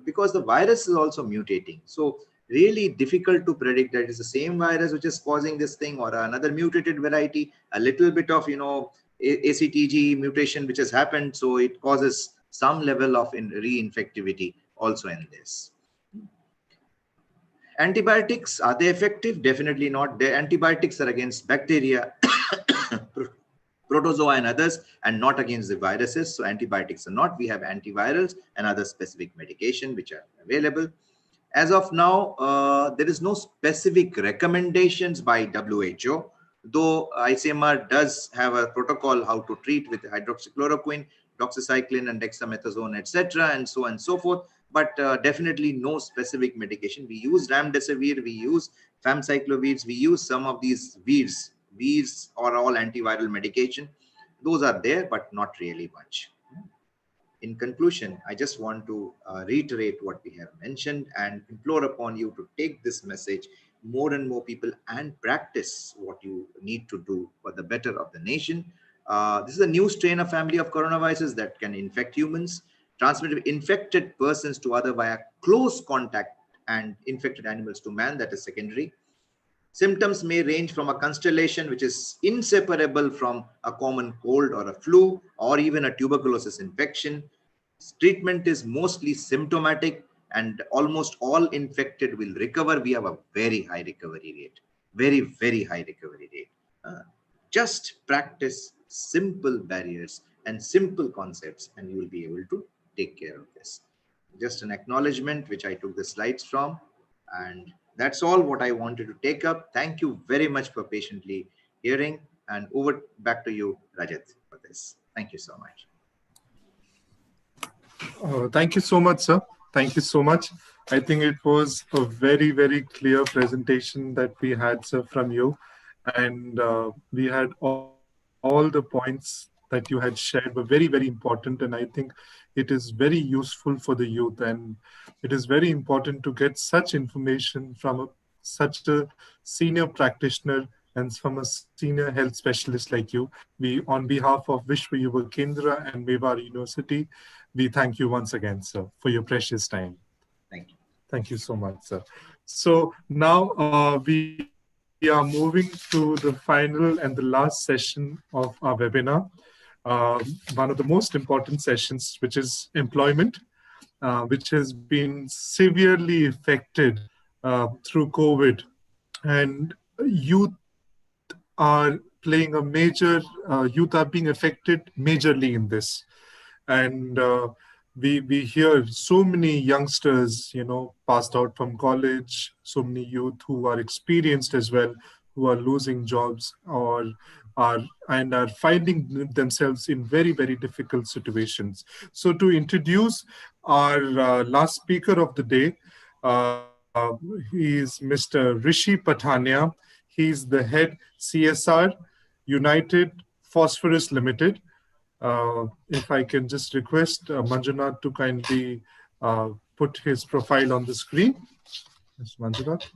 because the virus is also mutating. So really difficult to predict that it's the same virus which is causing this thing or another mutated variety, a little bit of, ACTG mutation which has happened. So it causes some level of reinfectivity also in this. Antibiotics, are they effective? Definitely not. The antibiotics are against bacteria, protozoa and others, and not against the viruses. So antibiotics are not. We have antivirals and other specific medication which are available. As of now, there is no specific recommendations by WHO, though ICMR does have a protocol how to treat with hydroxychloroquine, doxycycline and dexamethasone, etc., and so on and so forth. But definitely no specific medication. We use remdesivir, we use famciclovir, we use some of these virs These are all antiviral medication. Those are there, but not really much. In conclusion, I just want to reiterate what we have mentioned and implore upon you to take this message more and more people and practice what you need to do for the better of the nation. This is a new strain of family of coronaviruses that can infect humans, transmitted infected persons to other via close contact, and infected animals to man. That is secondary. Symptoms may range from a constellation which is inseparable from a common cold or a flu or even a tuberculosis infection. Treatment is mostly symptomatic and almost all infected will recover. We have a very high recovery rate, very, very high recovery rate. Just practice simple barriers and simple concepts and you will be able to take care of this. Just an acknowledgement which I took the slides from, and that's all what I wanted to take up. Thank you very much for patiently hearing, and over back to you, Rajat, for this. Thank you so much. Thank you so much, sir. Thank you so much. I think it was a very, very clear presentation that we had, sir, from you. And we had all the points that you had shared were very, very important. And I think it is very useful for the youth. And it is very important to get such information from such a senior practitioner and from a senior health specialist like you. We, on behalf of Vishwa Yuva Kendra and Mewar University, we thank you once again, sir, for your precious time. Thank you. Thank you so much, sir. So now we are moving to the final and the last session of our webinar. One of the most important sessions, which is employment, which has been severely affected through COVID. And youth are playing a major, youth are being affected majorly in this. And we hear so many youngsters, passed out from college, so many youth who are experienced as well, who are losing jobs or are finding themselves in very, very difficult situations. So to introduce our last speaker of the day, he is Mr. Rishi Pathania. He's the head CSR, United Phosphorus Limited. If I can just request Manjunath to kindly put his profile on the screen. Yes, Manjunath.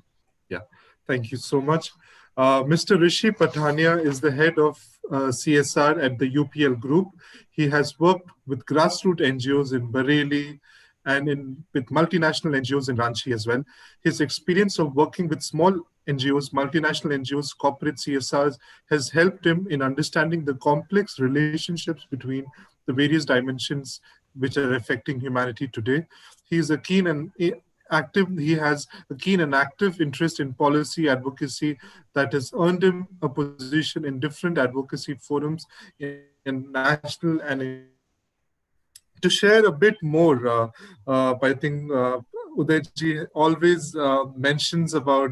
Yeah, thank you so much. Mr. Rishi Pathania is the head of CSR at the UPL Group. He has worked with grassroots NGOs in Bareilly and with multinational NGOs in Ranchi as well. His experience of working with small NGOs, multinational NGOs, corporate CSRs has helped him in understanding the complex relationships between the various dimensions which are affecting humanity today. He is a keen and active. He has a keen and active interest in policy advocacy that has earned him a position in different advocacy forums in national and international. To share a bit more, I think Udayji always mentions about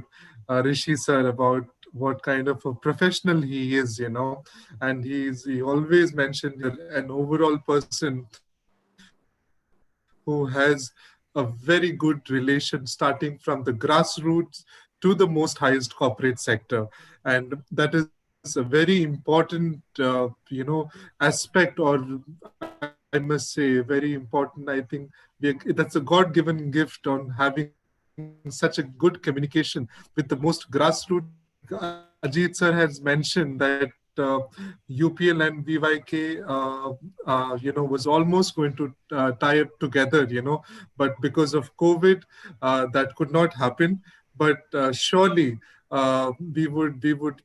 Rishi sir, about what kind of a professional he is, and he always mentioned an overall person who has a very good relation starting from the grassroots to the most highest corporate sector. And that is a very important, aspect, or I must say very important. I think that's a God-given gift on having such a good communication with the most grassroots sector. Like Ajit sir has mentioned that UPL and VYK, was almost going to tie up together, but because of COVID, that could not happen. But surely we would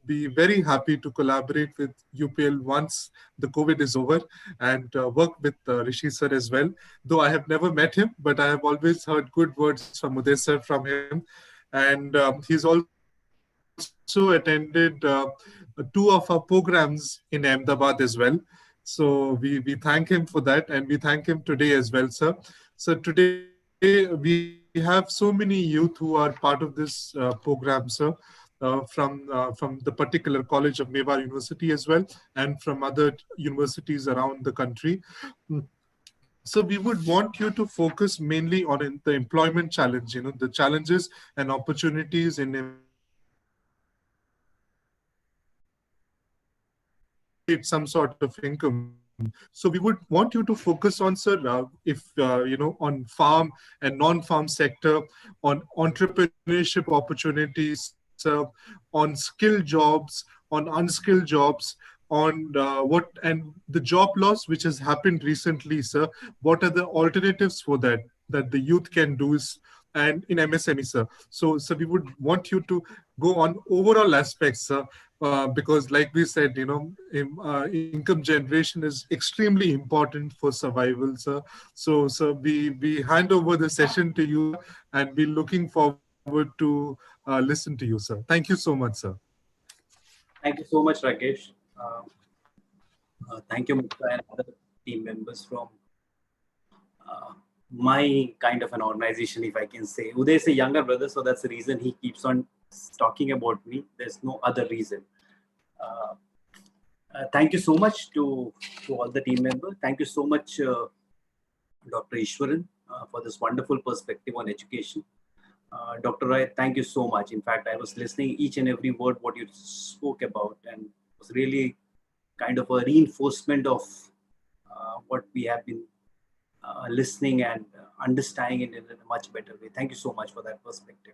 be very happy to collaborate with UPL once the COVID is over and work with Rishi sir as well. Though I have never met him, but I have always heard good words from Uday sir from him. And he's also attended two of our programs in Ahmedabad as well. So we thank him for that, and we thank him today as well, sir. So today we have so many youth who are part of this program, sir, from the particular college of Mewar University as well, and from other universities around the country. So we would want you to focus mainly on the employment challenge, the challenges and opportunities in employment, and how we can some sort of income. So we would want you to focus on, sir, on farm and non-farm sector, on entrepreneurship opportunities, on skilled jobs, on unskilled jobs, on what and the job loss which has happened recently, sir. What are the alternatives for that the youth can do and in MSME, sir. So we would want you to go on overall aspects, sir, because like we said, income generation is extremely important for survival, sir. So we hand over the session to you, and we're looking forward to listen to you, sir. Thank you so much, sir. Thank you so much, Rakesh. Thank you, Mukta, and other team members from my kind of an organization, if I can say. Uday is a younger brother, so that's the reason he keeps on talking about me. There's no other reason. Thank you so much to all the team members. Thank you so much, Dr. Ishwaran, for this wonderful perspective on education. Dr. Roy, thank you so much. In fact, I was listening each and every word what you spoke about, and it was really kind of a reinforcement of what we have been listening and understanding it in a much better way. Thank you so much for that perspective.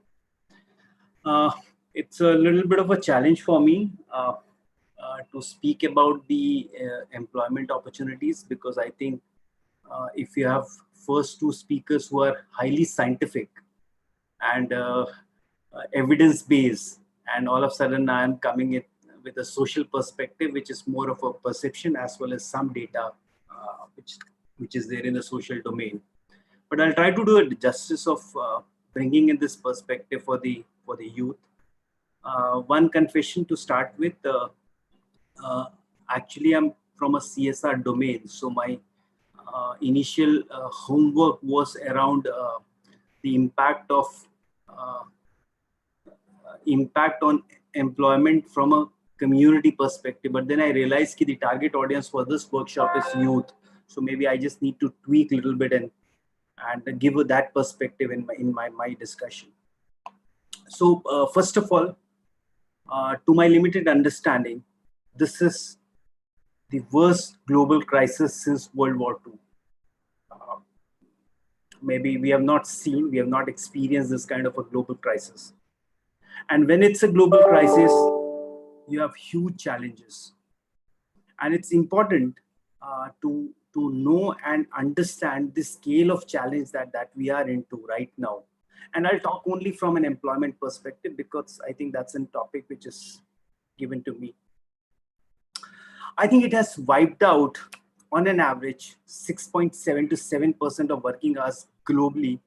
It's a little bit of a challenge for me to speak about the employment opportunities, because I think if you have first two speakers who are highly scientific and evidence-based, and all of a sudden I am coming in with a social perspective, which is more of a perception as well as some data which is there in the social domain. But I'll try to do a justice of bringing in this perspective for the youth. One confession to start with. Actually, I'm from a CSR domain, so my initial homework was around the impact on employment from a community perspective. But then I realized that the target audience for this workshop is youth. So maybe I just need to tweak a little bit and give that perspective in my discussion. So first of all, to my limited understanding, this is the worst global crisis since World War II. Maybe we have not experienced this kind of a global crisis. And when it's a global crisis, you have huge challenges. And it's important to know and understand the scale of challenge that we are into right now. And I'll talk only from an employment perspective, because I think that's a topic which is given to me. I think it has wiped out, on an average, 6.7 to 7% of working hours globally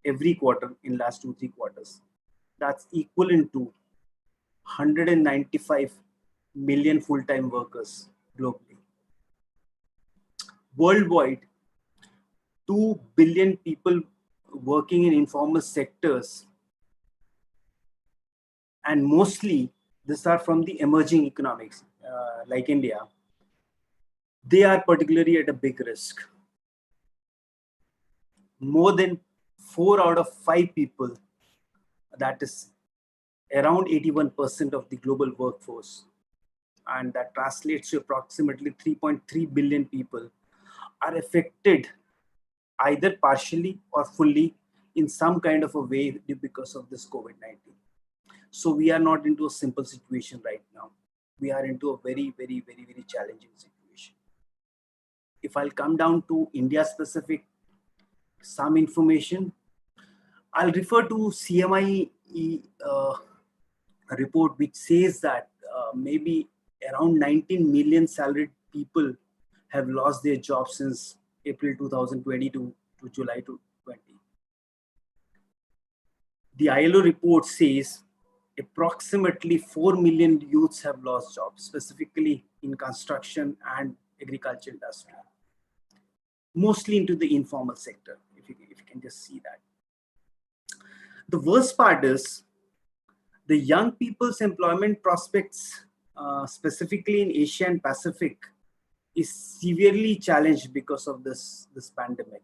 every quarter in last 2-3 quarters. That's equivalent to 195 million full-time workers globally. Worldwide, 2 billion people working in informal sectors, and mostly these are from the emerging economies like India. They are particularly at a big risk. More than 4 out of 5 people, that is around 81% of the global workforce, and that translates to approximately 3.3 billion people, are affected either partially or fully in some kind of a way because of this COVID-19. So we are not into a simple situation right now. We are into a very, very, very, very challenging situation. If I'll come down to India specific, some information, I'll refer to CMI report, which says that maybe around 19 million salaried people have lost their jobs since April 2020 to July 2020. The ILO report says approximately 4 million youths have lost jobs, specifically in construction and agriculture industry, mostly into the informal sector, if you can just see that. The worst part is the young people's employment prospects, specifically in Asia and Pacific, is severely challenged because of this pandemic.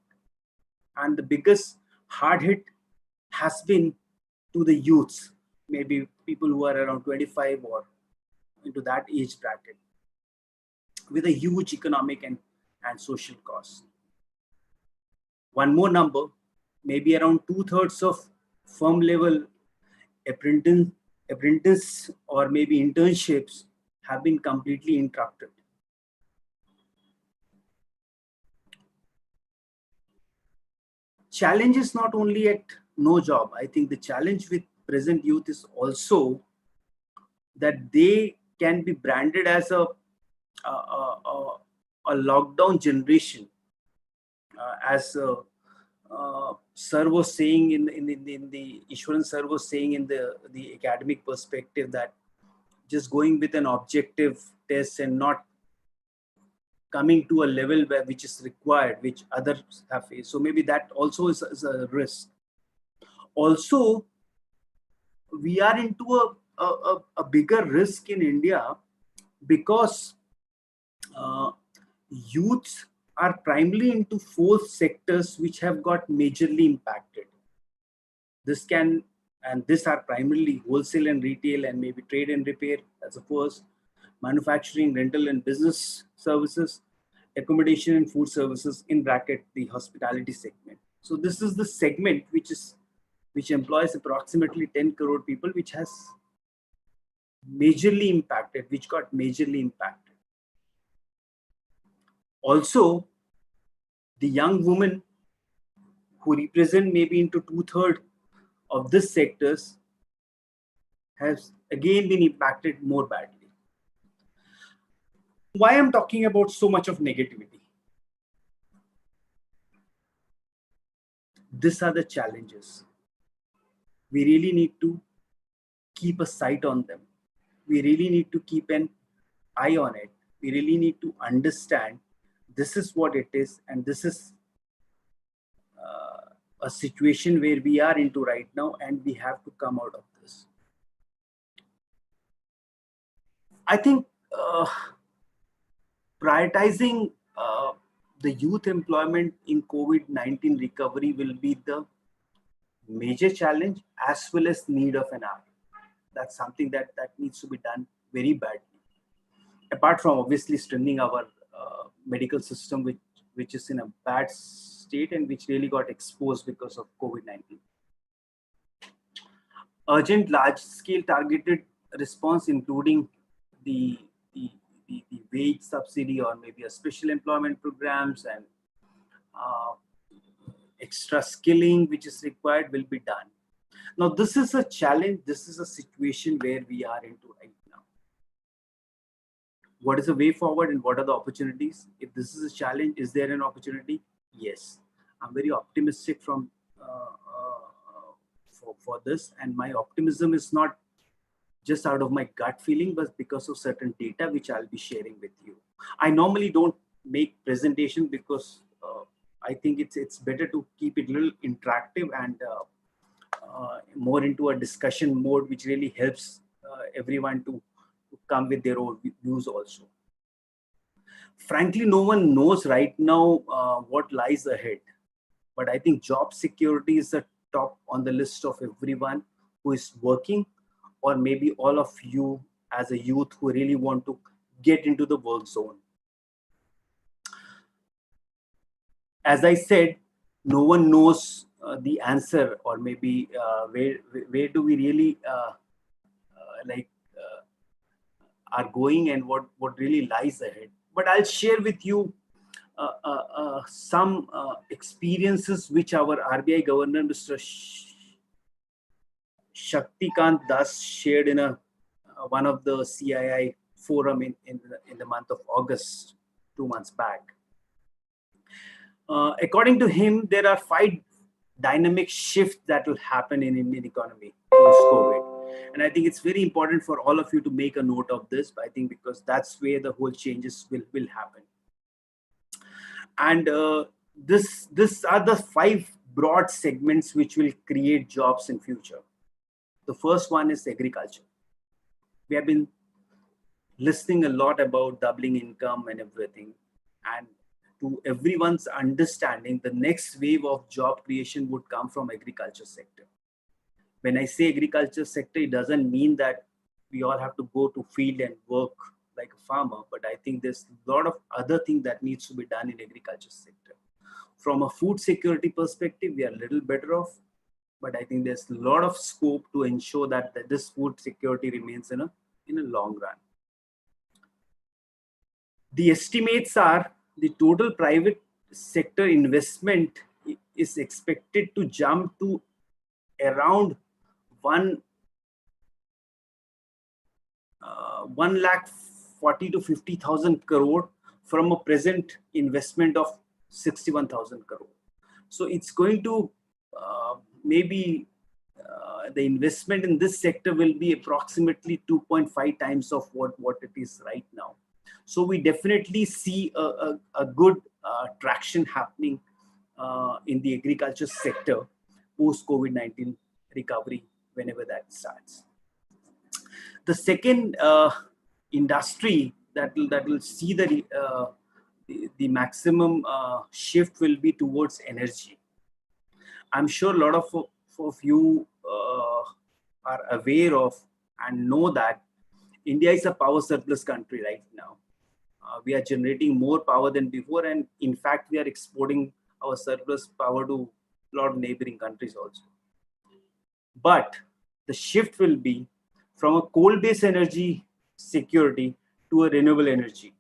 And the biggest hard hit has been to the youths, maybe people who are around 25 or into that age bracket. with a huge economic and social cost. One more number, maybe around 2/3 of firm level apprentice or maybe internships have been completely interrupted. Challenge is not only at no job. I think the challenge with present youth is also that they can be branded as a lockdown generation, as Sir was saying in the Ishwaran Sir was saying in the academic perspective, that just going with an objective test and not coming to a level which is required, which others have faced. So maybe that also is a risk. Also, we are into a bigger risk in India because youths are primarily into 4 sectors which have got majorly impacted. These are primarily wholesale and retail, and maybe trade and repair as the first, manufacturing, rental and business services, accommodation and food services, in bracket the hospitality segment. So this is the segment which employs approximately 10 crore people, which has majorly impacted, which got majorly impacted. Also, the young women who represent maybe into 2/3 of this sectors has again been impacted more badly. Why I'm talking about so much of negativity? These are the challenges. We really need to keep a sight on them. We really need to keep an eye on it. We really need to understand this is what it is, and this is a situation where we are into right now, and we have to come out of this. I think prioritizing the youth employment in COVID-19 recovery will be the major challenge as well as need of an hour. That's something that needs to be done very badly. Apart from obviously strengthening our medical system, which is in a bad state and which really got exposed because of COVID-19. Urgent, large-scale targeted response, including the wage subsidy or maybe a special employment programs and extra skilling which is required, will be done. Now, this is a challenge. This is a situation where we are into right now. What is the way forward and what are the opportunities? If this is a challenge, is there an opportunity? Yes. I'm very optimistic for this, and my optimism is not just out of my gut feeling, but because of certain data which I'll be sharing with you. I normally don't make presentation because I think it's better to keep it a little interactive and more into a discussion mode, which really helps everyone to come with their own views also. Frankly, no one knows right now what lies ahead, but I think job security is the top on the list of everyone who is working, or maybe all of you as a youth who really want to get into the work zone. As I said, no one knows the answer, or maybe where do we really are going and what really lies ahead. But I'll share with you some experiences which our RBI Governor, Mr. Shaktikant Das, shared in one of the CII forum in the month of August, 2 months back. According to him, there are 5 dynamic shifts that will happen in Indian economy post-COVID. And I think it's very important for all of you to make a note of this, I think, because that's where the whole changes will happen. And this are the 5 broad segments which will create jobs in future. The first one is agriculture. We have been listening a lot about doubling income and everything. And to everyone's understanding, the next wave of job creation would come from agriculture sector. When I say agriculture sector, it doesn't mean that we all have to go to field and work like a farmer, but I think there's a lot of other things that needs to be done in agriculture sector. From a food security perspective, we are a little better off, but I think there's a lot of scope to ensure that this food security remains in a long run. The estimates are the total private sector investment is expected to jump to around 1,40,000 to 50,000 crore from a present investment of 61,000 crore. So it's going to maybe the investment in this sector will be approximately 2.5 times of what it is right now. So we definitely see a good traction happening in the agriculture sector post COVID-19 recovery whenever that starts. The second industry that will see the maximum shift will be towards energy. I'm sure a lot of you are aware of and know that India is a power surplus country right now. We are generating more power than before, and in fact, we are exporting our surplus power to a lot of neighboring countries also. But the shift will be from a coal-based energy security to a renewable energy.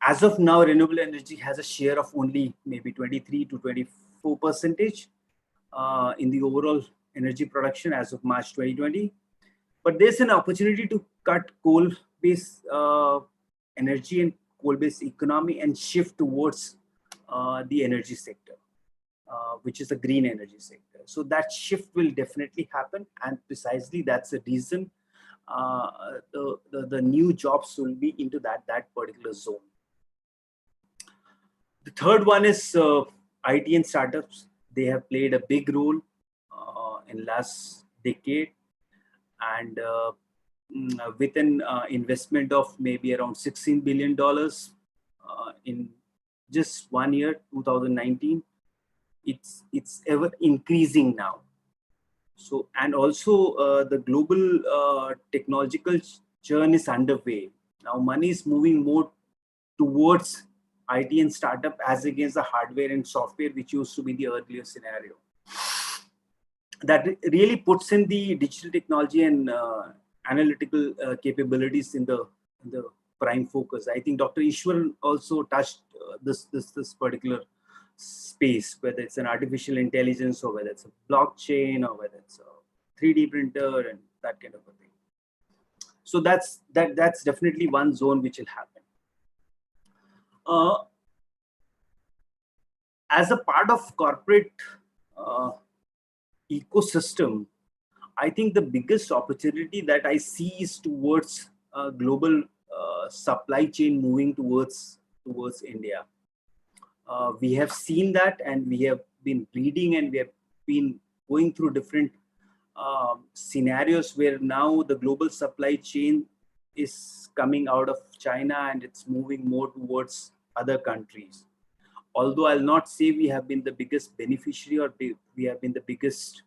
As of now, renewable energy has a share of only maybe 23 to 24% in the overall energy production as of March 2020. But there's an opportunity to cut coal-based energy and coal-based economy and shift towards the energy sector, which is a green energy sector. So that shift will definitely happen, and precisely that's the reason the new jobs will be into that particular zone. The third one is IT and startups. They have played a big role in last decade, and with an investment of maybe around $16 billion in just 1 year, 2019, it's ever increasing now. So, and also the global technological churn is underway. Now money is moving more towards IT and startup as against the hardware and software, which used to be the earlier scenario. That really puts in the digital technology and analytical capabilities in the prime focus. I think Dr. Ishwar also touched this particular space, whether it's an artificial intelligence or whether it's a blockchain or whether it's a 3D printer and that kind of a thing. So that's definitely one zone which will happen. As a part of corporate ecosystem, I think the biggest opportunity that I see is towards global supply chain moving towards India. We have seen that, and we have been reading, and we have been going through different scenarios where now the global supply chain is coming out of China and it's moving more towards other countries. Although I'll not say we have been the biggest beneficiary or we have been the biggest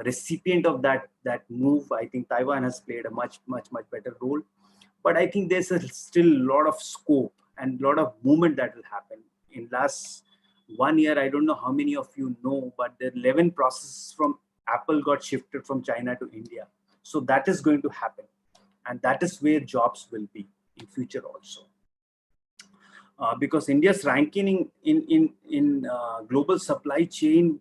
recipient of that move. I think Taiwan has played a much better role. But I think there's still a lot of scope and a lot of movement that will happen. In last 1 year, I don't know how many of you know, but the 11 processes from Apple got shifted from China to India. So that is going to happen. And that is where jobs will be in future also. Because India's ranking in global supply chain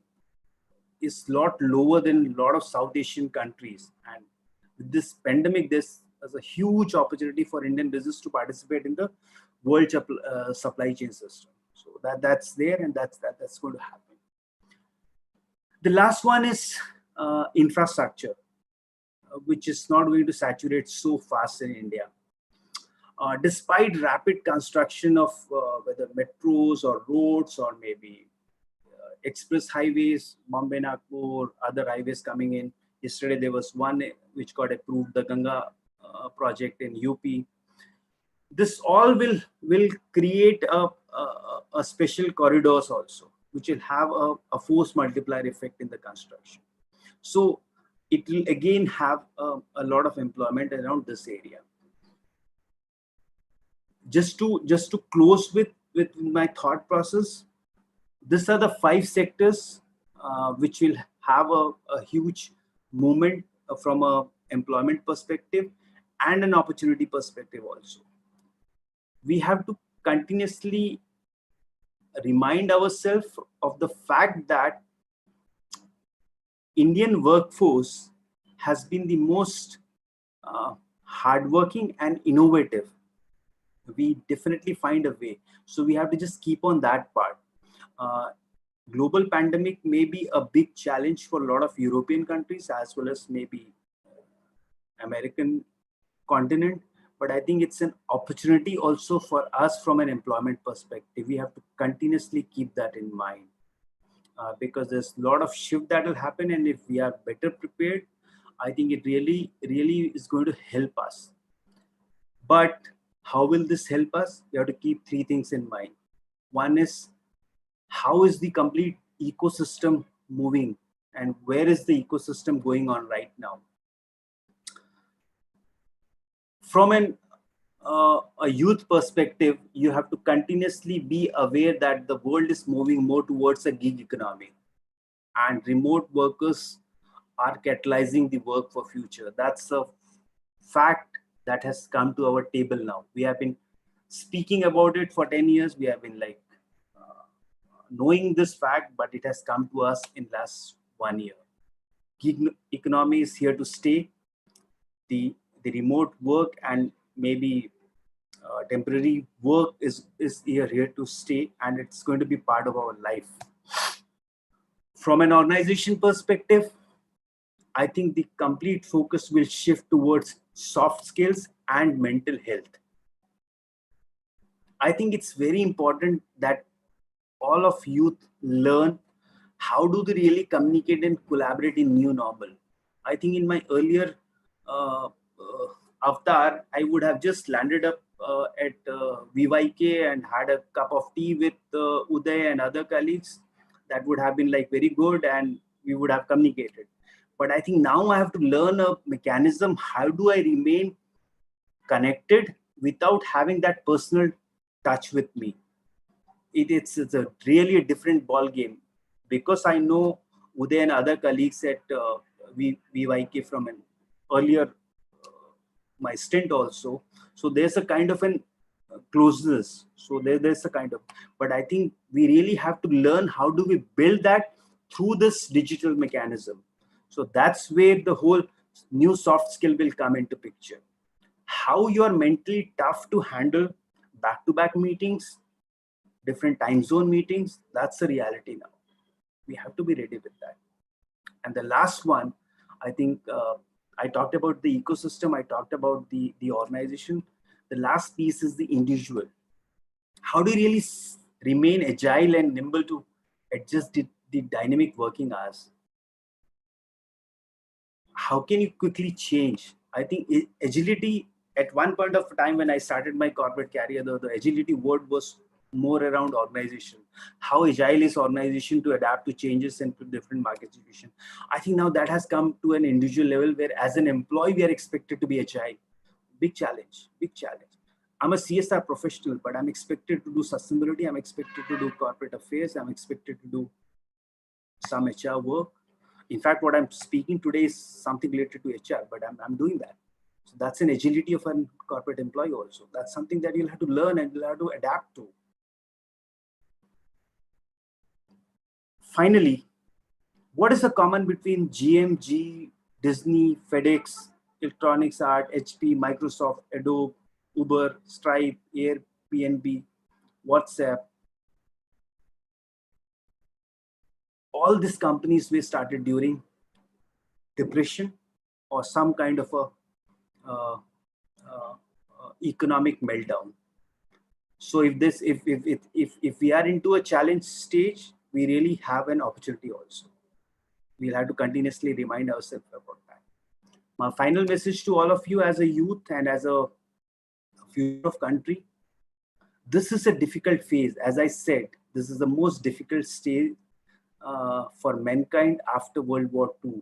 is a lot lower than a lot of South Asian countries. And with this pandemic, there's a huge opportunity for Indian business to participate in the world supply chain system. So that's there, and that's going to happen. The last one is infrastructure, which is not going to saturate so fast in India. Despite rapid construction of whether metros or roads or maybe express highways, Bombay, Nagpur, other highways coming in. Yesterday there was one which got approved, the Ganga project in UP. This all will create a special corridors also, which will have a force multiplier effect in the construction. So it will again have a lot of employment around this area. just to close with my thought process, these are the 5 sectors which will have a huge movement from a employment perspective and an opportunity perspective also. We have to continuously remind ourselves of the fact that Indian workforce has been the most hardworking and innovative. We definitely find a way. So we have to just keep on that part. Global pandemic may be a big challenge for a lot of European countries as well as maybe American continent, but I think it's an opportunity also for us from an employment perspective. We have to continuously keep that in mind because there's a lot of shift that will happen, and if we are better prepared, I think it really is going to help us. But how will this help us? We have to keep 3 things in mind. One is, how is the complete ecosystem moving and where is the ecosystem going on right now? From a youth perspective, you have to continuously be aware that the world is moving more towards a gig economy, and remote workers are catalyzing the work for future. That's a fact that has come to our table now. We have been speaking about it for 10 years. We have been knowing this fact, but it has come to us in last 1 year. Gig economy is here to stay. The remote work and maybe temporary work is here to stay, and it's going to be part of our life. From an organization perspective, I think the complete focus will shift towards soft skills and mental health. I think it's very important that all of youth learn how do they really communicate and collaborate in new normal. I think in my earlier avatar, I would have just landed up at VYK and had a cup of tea with Uday and other colleagues. That would have been very good, and we would have communicated. But I think now I have to learn a mechanism. How do I remain connected without having that personal touch with me? It's really a different ball game, because I know Uday and other colleagues at VYK from an earlier my stint also. So there's a kind of an closeness. So there's a kind of, but I think we really have to learn how do we build that through this digital mechanism. So that's where the whole new soft skill will come into picture. How you are mentally tough to handle back-to-back meetings, different time zone meetings, that's the reality now. We have to be ready with that. And the last one, I think I talked about the ecosystem, I talked about the organization. The last piece is the individual. How do you really remain agile and nimble to adjust the dynamic working hours? How can you quickly change? I think agility, at one point of time when I started my corporate career, the agility word was more around organization. How agile is organization to adapt to changes and to different market situation? I think now that has come to an individual level where as an employee, we are expected to be agile. Big challenge, big challenge. I'm a CSR professional, but I'm expected to do sustainability. I'm expected to do corporate affairs. I'm expected to do some HR work. In fact, what I'm speaking today is something related to HR, but I'm doing that. So that's an agility of a corporate employee also. That's something that you'll have to learn and you'll have to adapt to. Finally, what is the common between GMG, Disney, FedEx, Electronics Art, HP, Microsoft, Adobe, Uber, Stripe, Airbnb, WhatsApp? All these companies were started during depression or some kind of a economic meltdown. So if we are into a challenge stage, we really have an opportunity also. We'll have to continuously remind ourselves about that. My final message to all of you as a youth and as a future of country, this is a difficult phase. As I said, this is the most difficult stage for mankind after World War II.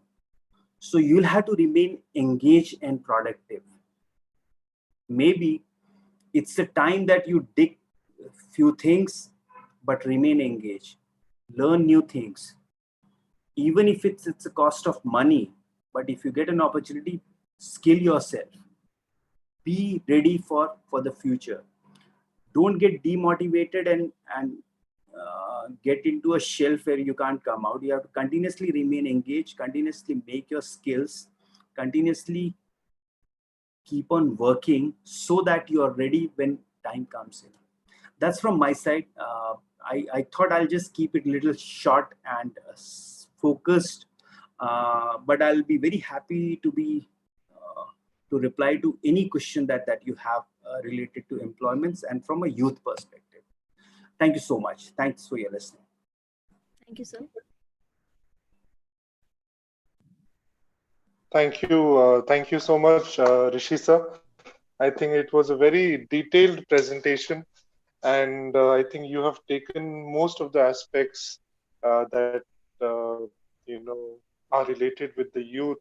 So you'll have to remain engaged and productive. Maybe It's a time that you dig a few things, but remain engaged. Learn new things. Even if it's a cost of money, but if you get an opportunity, skill yourself. Be ready for the future. Don't get demotivated and get into a shelf where you can't come out. You have to continuously remain engaged, continuously make your skills, continuously keep on working so that you are ready when time comes in. That's from my side. I thought I'll just keep it a little short and focused, but I'll be very happy to reply to any question that you have related to employments and from a youth perspective. Thank you so much. Thanks for your listening. Thank you, sir. Thank you so much, Rishi sir. I think it was a very detailed presentation, and I think you have taken most of the aspects that are related with the youth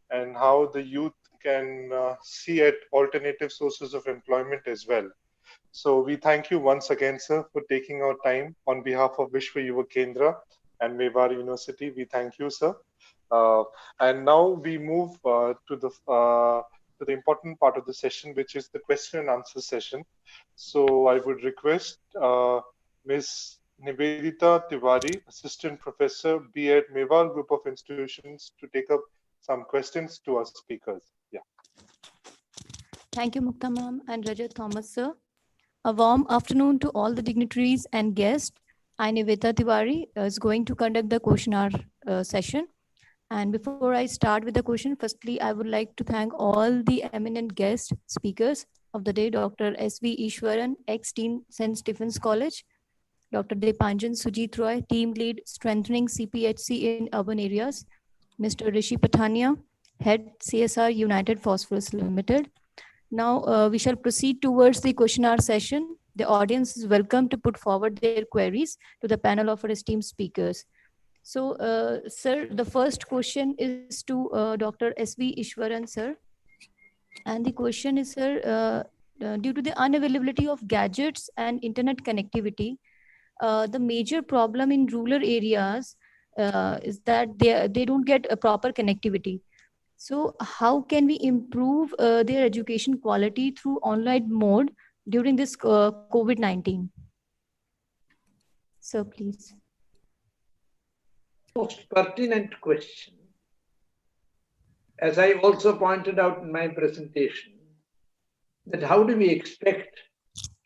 and how the youth can see at alternative sources of employment as well. So we thank you once again, sir, for taking our time on behalf of Vishwa Yuva Kendra and Mewar University. We thank you, sir. And now we move to the important part of the session, which is the question and answer session. So I would request Ms. Nivedita Tiwari, Assistant Professor, B at Mewar Group of Institutions, to take up some questions to our speakers. Yeah. Thank you, Mukta ma'am and Rajat Thomas, sir. A warm afternoon to all the dignitaries and guests. I, Nivedita Tiwari, is going to conduct the question hour session. And before I start with the question, firstly, I would like to thank all the eminent guest speakers of the day, Dr. S.V. Ishwaran, ex-Dean St. Stephen's College, Dr. Deepanjan Sujit Roy, Team Lead, Strengthening CPHC in Urban Areas, Mr. Rishi Pathania, Head CSR United Phosphorus Limited. Now we shall proceed towards the question hour session. The audience is welcome to put forward their queries to the panel of our esteemed speakers. So, sir, the first question is to Dr. S.V. Ishwaran, sir. And the question is, sir, due to the unavailability of gadgets and internet connectivity, the major problem in rural areas is that they don't get a proper connectivity. So how can we improve their education quality through online mode during this COVID-19? Sir, please. Most pertinent question. As I also pointed out in my presentation, that how do we expect,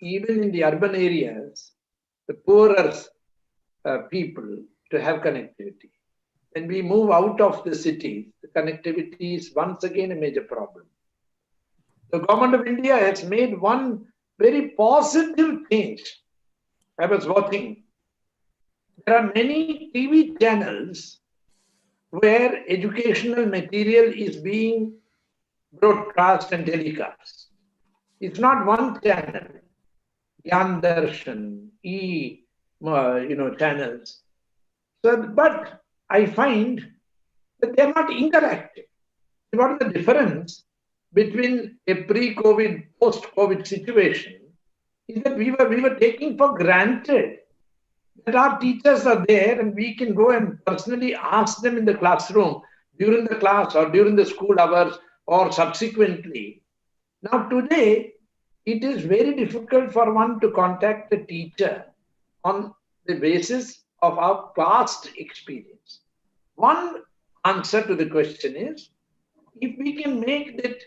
even in the urban areas, the poorer people to have connectivity? When we move out of the cities, the connectivity is once again a major problem. The government of India has made one very positive change. I was watching. There are many TV channels where educational material is being broadcast and telecast. It's not one channel, Gyan Darshan, channels. So, but I find that they're not interactive. What is the difference between a pre-COVID, post-COVID situation is that we were taking for granted that our teachers are there and we can go and personally ask them in the classroom during the class or during the school hours or subsequently. Now today, it is very difficult for one to contact a teacher on the basis of our past experience. One answer to the question is, if we can make that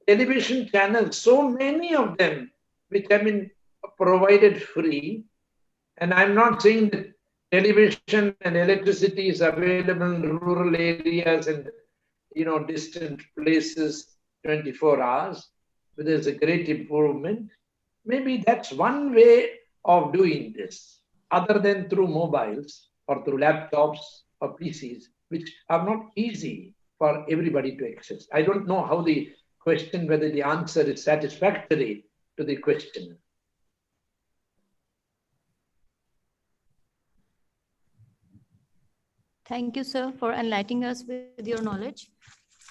television channels, so many of them which have been provided free, and I'm not saying that television and electricity is available in rural areas and distant places 24 hours, but there's a great improvement. Maybe that's one way of doing this, other than through mobiles or through laptops or PCs, which are not easy for everybody to access. I don't know how the question, whether the answer is satisfactory to the question. Thank you, sir, for enlightening us with your knowledge.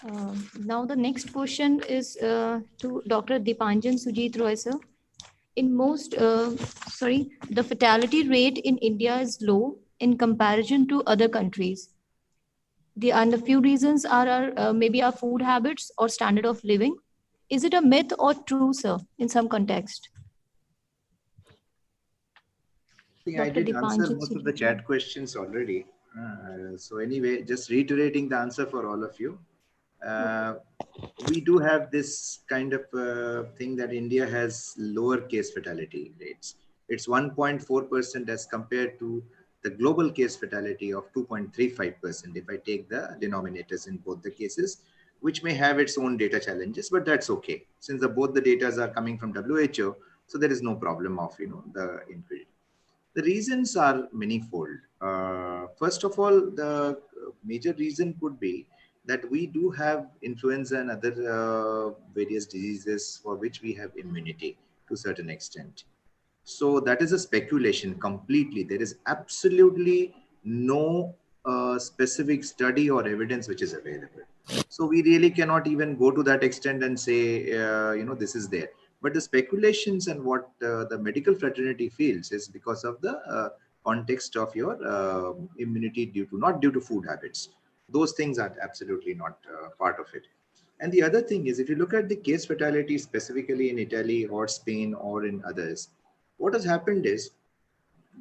Now the next question is to Dr. Dipanjan Sujit Roy, sir. In most, the fatality rate in India is low in comparison to other countries. And a few reasons are maybe our food habits or standard of living. Is it a myth or true, sir, in some context? I did answer Dipanjan most of the Sujit. chat questions already. So anyway, just reiterating the answer for all of you. We do have this kind of thing that India has lower case fatality rates. It's 1.4% as compared to the global case fatality of 2.35% if I take the denominators in both the cases, which may have its own data challenges, but that's okay. Since both the data are coming from WHO, so there is no problem of the increase. The reasons are manifold. First of all, the major reason could be that we do have influenza and other various diseases for which we have immunity to a certain extent. So that is a speculation completely. There is absolutely no specific study or evidence which is available. So we really cannot even go to that extent and say, this is there. But the speculations and what the medical fraternity feels is because of the context of your immunity not due to food habits. Those things are absolutely not part of it. And the other thing is, if you look at the case fatality specifically in Italy or Spain or in others, what has happened is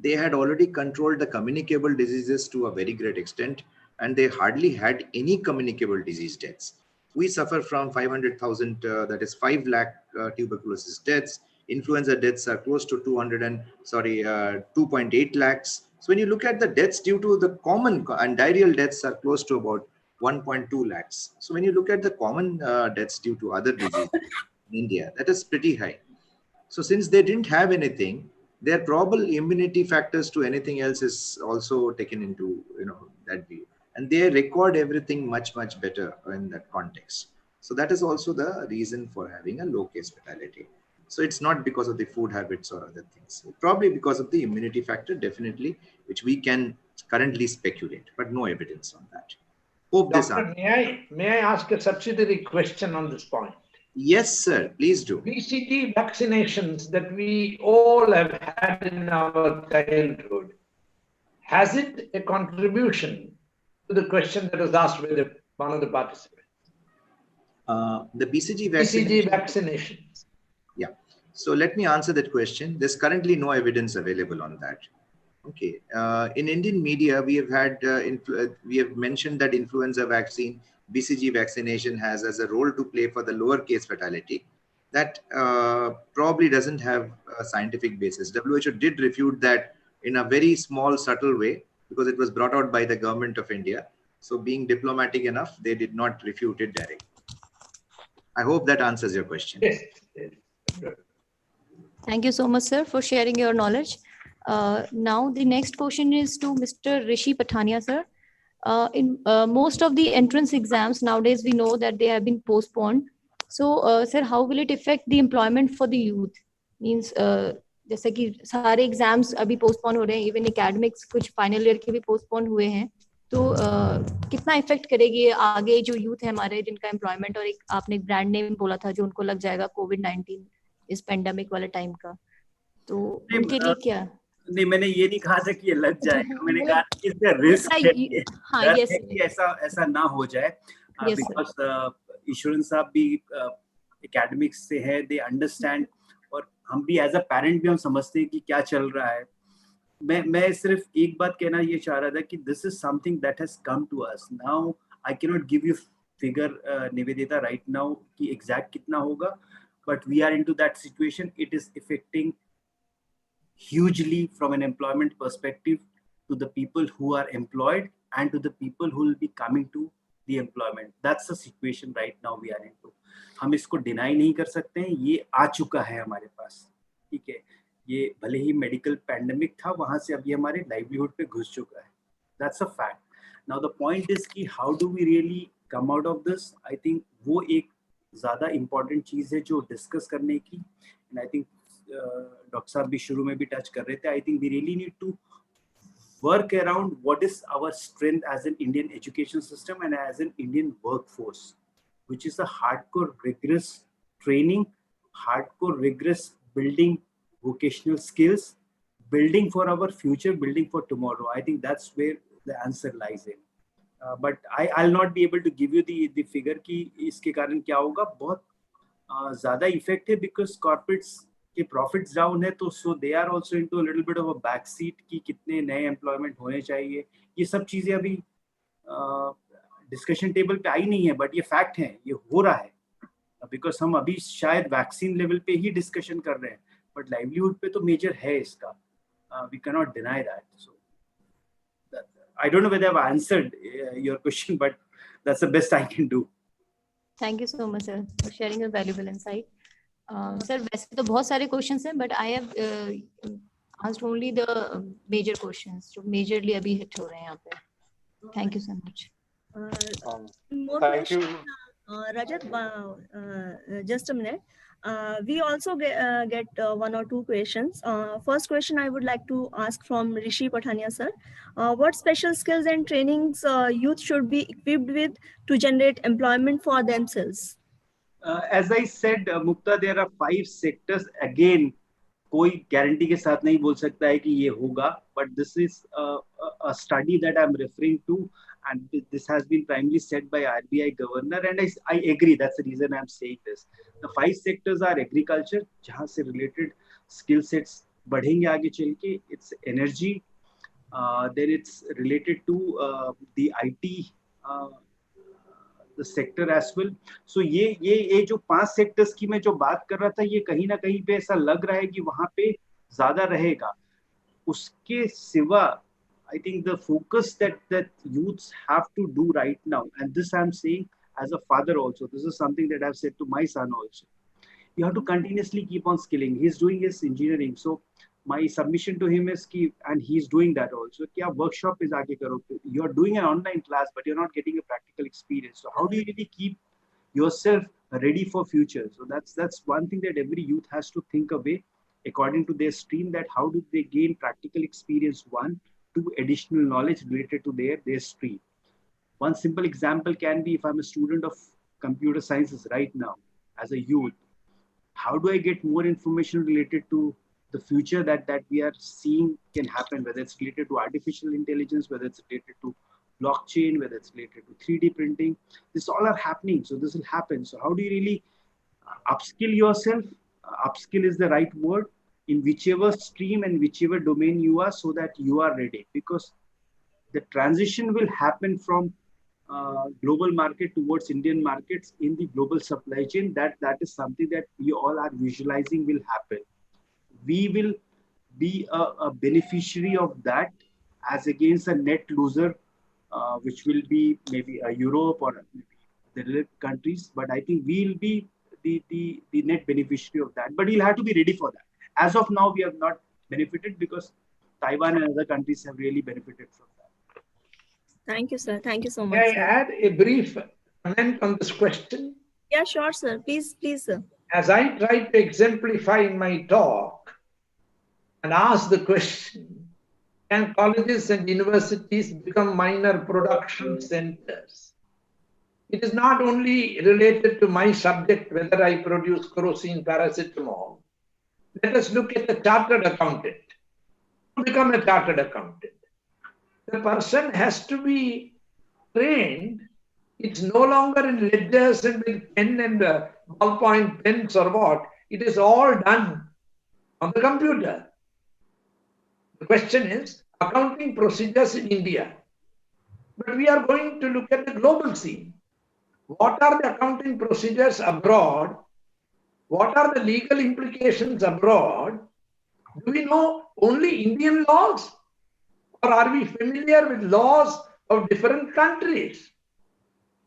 they had already controlled the communicable diseases to a very great extent, and they hardly had any communicable disease deaths. We suffer from 500,000, that is 5 lakh tuberculosis deaths. Influenza deaths are close to 2.8 lakhs. So when you look at the deaths due to the common and diarrheal deaths are close to about 1.2 lakhs. So when you look at the common deaths due to other diseases in India, that is pretty high. So since they didn't have anything, their probable immunity factors to anything else is also taken into that view, and they record everything much better in that context. So that is also the reason for having a low case fatality. So it's not because of the food habits or other things, probably because of the immunity factor, definitely, which we can currently speculate, but no evidence on that. Hope this Doctor, may I ask a subsidiary question on this point? Yes, sir. Please do. BCG vaccinations that we all have had in our childhood, has it a contribution to the question that was asked by one of the participants? The BCG vaccinations. Yeah. So let me answer that question. There's currently no evidence available on that. Okay. In Indian media, we have had we have mentioned that influenza vaccine, BCG vaccination has as a role to play for the lower case fatality. That probably doesn't have a scientific basis. WHO did refute that in a very small, subtle way because it was brought out by the government of India. So being diplomatic enough, they did not refute it directly. I hope that answers your question. Yes. Thank you so much, sir, for sharing your knowledge. Now, the next question is to Mr. Rishi Pathania, sir. In most of the entrance exams nowadays, we know that they have been postponed. So, sir, how will it affect the employment for the youth? Means, जैसे कि सारे exams अभी postpone हो रहे हैं, even academics कुछ final year के भी पोस्टपोन हुए हैं, तो कितना इफेक्ट करेगी आगे जो यूथ है हमारे जिनका एम्प्लॉयमेंट, और एक आपने एक ब्रांड नेम बोला था जो उनको लग जाएगा कोविड-19 इस पेंडेमिक वाले टाइम का, तो उनके लिए क्या? नहीं, मैंने ये नहीं कहा था कि ये लग जाएगा, मैंने कहा इसका रिस्क है, हाँ, यस, कि ऐसा ना हो जाए, बिकॉज ईश्वरन साहब भी एकेडमिक्स से है, दे अंडरस्टैंड, और हम भी एज अ पेरेंट भी हम समझते हैं कि क्या चल रहा है. मैं सिर्फ एक बात कहना ये चाह रहा था कि this is something that has come to us now. I can not give you figure Nivedita right now कि एग्जैक्ट कितना होगा, but we are into that situation. It is affecting hugely from an employment perspective to the people who are employed and to the people who will be coming to the employment. That's the situation right now we are into. हम इसको deny नहीं कर सकते हैं, ये आ चुका है हमारे पास, ठीक है. ये भले ही मेडिकल पैंडेमिक था, वहां से अभी हमारे लाइवलीहुड पे घुस चुका है. That's a fact. Now the point is कि how do we really come out of this? I think वो एक ज़्यादा इम्पॉर्टेंट चीज़ है जो डिस्कस करने की. एंड आई थिंक डॉक्टर साहब भी शुरू में भी टच कर रहे थे. I think we really need to work around what is our strength as an Indian education system and as an Indian workforce. which is a hardcore, rigorous training, hardcore, rigorous building vocational skills, building for our future, building for tomorrow. I think that's where the answer lies in. But I'll not be able to give you the figure कि इसके कारण क्या होगा. बहुत ज़्यादा effect है because corporates के profits down है, तो so they are also into a little bit of a backseat कि कितने नए employment होने चाहिए. ये सब चीजें अभी डिस्कशन टेबल पे आई नहीं है, बट ये फैक्ट है, ये हो रहा है. बिकॉज हम अभी शायद वैक्सीन लेवल पे ही डिस्कशन कर रहे हैं, बट लाइवलीहुड पे तो मेजर है इसका. We can not deny that. So I don't know whether I've answered your question, but that's the best I can do. Thank you so much, sir, for sharing your valuable insight. Sir, वैसे तो बहुत सारे questions हैं, but I have asked only the major questions जो majorly अभी hit हो रहे हैं यहाँ पे. Thank you so much. Thank you. Rajat, just a minute. We also get one or two questions. First question I would like to ask from Rishi Pathania, sir. What special skills and trainings youth should be equipped with to generate employment for themselves? As I said, Mukta, there are 5 sectors. Again, कोई guarantee के साथ नहीं बोल सकता है कि ये होगा, but this is a study that I'm referring to, and this has been primarily said by RBI governor, and I agree. That's the reason I'm saying this. The 5 sectors are agriculture, जहाँ से related skill sets बढ़ेंगे आगे चल के. It's energy, then it's related to the IT the sector as well. So ये जो 5 sectors की मैं जो बात कर रहा था, ये कहीं ना कहीं पे ऐसा लग रहा है कि वहाँ पे ज़्यादा रहेगा. उसके सिवा I think the focus that youths have to do right now, and this I'm saying as a father also, this is something that I've said to my son also. You have to continuously keep on skilling. He's doing his engineering, so my submission to him is कि, and he's doing that also, कि आप workshop पे जाके करो. You're doing an online class, but you're not getting a practical experience. So how do you really keep yourself ready for future? So that's one thing that every youth has to think away according to their stream, that how do they gain practical experience, 1, 2, additional knowledge related to their stream. One simple example can be, if I'm a student of computer sciences right now as a youth, how do I get more information related to the future that we are seeing can happen, whether it's related to artificial intelligence, whether it's related to blockchain, whether it's related to 3D printing. This all are happening. So this will happen. So how do you really upskill yourself? Upskill is the right word in whichever stream and whichever domain you are, so that you are ready, because the transition will happen from global market towards Indian markets in the global supply chain. That is something that we all are visualizing will happen. We will be a beneficiary of that as against a net loser, which will be maybe Europe or maybe the related countries. But I think we'll be the net beneficiary of that. But we'll have to be ready for that. As of now, we have not benefited because Taiwan and other countries have really benefited from that. Thank you, sir. Thank you so much. May I sir. add a brief comment on this question? Yeah, sure, sir. Please, sir. As I try to exemplify in my talk and ask the question, can colleges and universities become minor production centers? It is not only related to my subject, whether I produce kerosene, paracetamol. Let us look at the chartered accountant. To become a chartered accountant, the person has to be trained. It's no longer in ledgers and with pen and ballpoint pens or what. It is all done on the computer. The question is accounting procedures in India. But we are going to look at the global scene. What are the accounting procedures abroad? What are the legal implications abroad? Do we know only Indian laws? Or are we familiar with laws of different countries?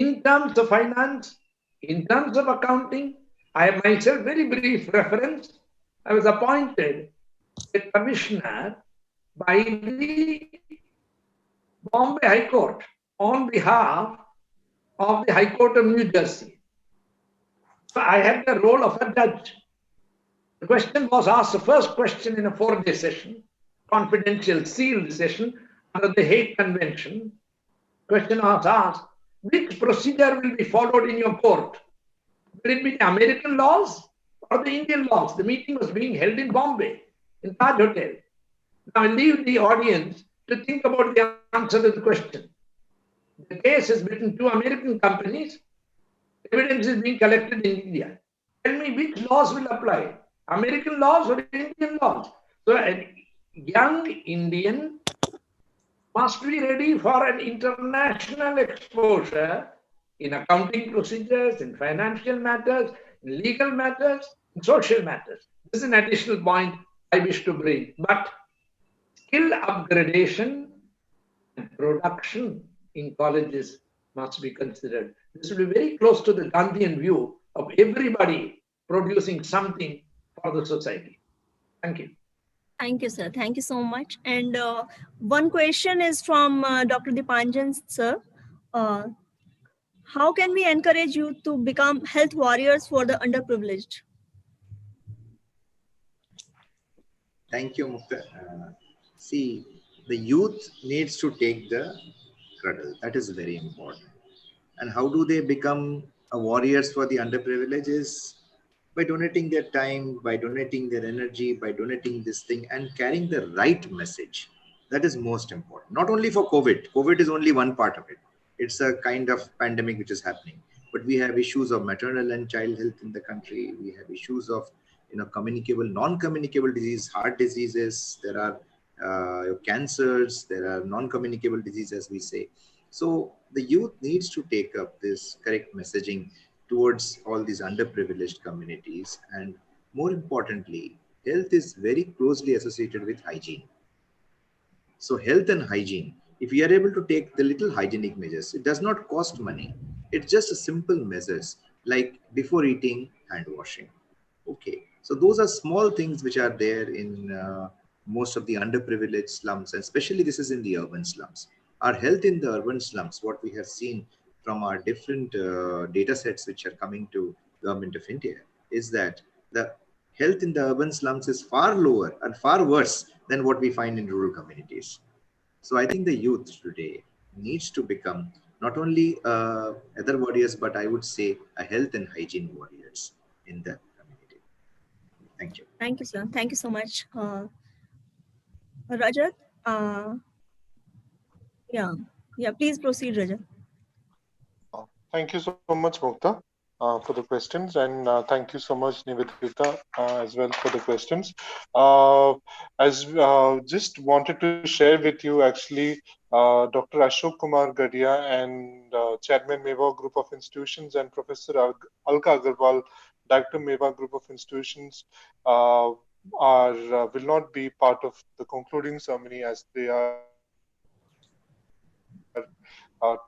In terms of finance, in terms of accounting, I have myself very brief reference. I was appointed a commissioner by the Bombay High Court on behalf of the High Court of New Jersey. So I had the role of a judge. The question was asked, the first question in a 4-day session, confidential sealed session under the Hague Convention. Question was asked, which procedure will be followed in your court? Will it be the American laws or the Indian laws? The meeting was being held in Bombay, in Taj Hotel. Now I leave the audience to think about the answer to the question. The case is between two American companies. Evidence is being collected in India. Tell me which laws will apply, American laws or Indian laws? So a young Indian must be ready for an international exposure in accounting procedures, in financial matters, in legal matters, in social matters. This is an additional point I wish to bring. But skill upgradation and production in colleges must be considered. This will be very close to the Gandhian view of everybody producing something for the society. Thank you. Thank you, sir. Thank you so much. And one question is from Dr. Dipanjan, sir. How can we encourage youth to become health warriors for the underprivileged? Thank you, Mukta. See, the youth needs to take the cradle. That is very important. And how do they become warriors for the underprivileged? Is by donating their time, by donating their energy, by donating this thing and carrying the right message. That is most important. Not only for COVID. COVID is only one part of it. It's a kind of pandemic which is happening. But we have issues of maternal and child health in the country. We have issues of communicable, non-communicable disease, heart diseases. There are cancers. There are non-communicable diseases, we say. So the youth needs to take up this correct messaging towards all these underprivileged communities. And more importantly, health is very closely associated with hygiene. So health and hygiene, if we are able to take the little hygienic measures, it does not cost money. It's just a simple measures like before eating, hand washing. Okay, so those are small things which are there in most of the underprivileged slums, and especially this is in the urban slums. Our health in the urban slums, what we have seen from our different data sets which are coming to Government of India, is that the health in the urban slums is far lower and far worse than what we find in rural communities. So I think the youth today needs to become not only other warriors, but I would say a health and hygiene warriors in the community. Thank you. Thank you, sir. Thank you so much. Rajat? Yeah, please proceed, Rajat. Thank you so much, Mukta, for the questions, and thank you so much, Nivedita, as well for the questions. Just wanted to share with you, actually, Dr. Ashok Kumar Gadia and Chairman Meva Group of Institutions and Professor Alka Agarwal, Director Meva Group of Institutions, will not be part of the concluding ceremony as they are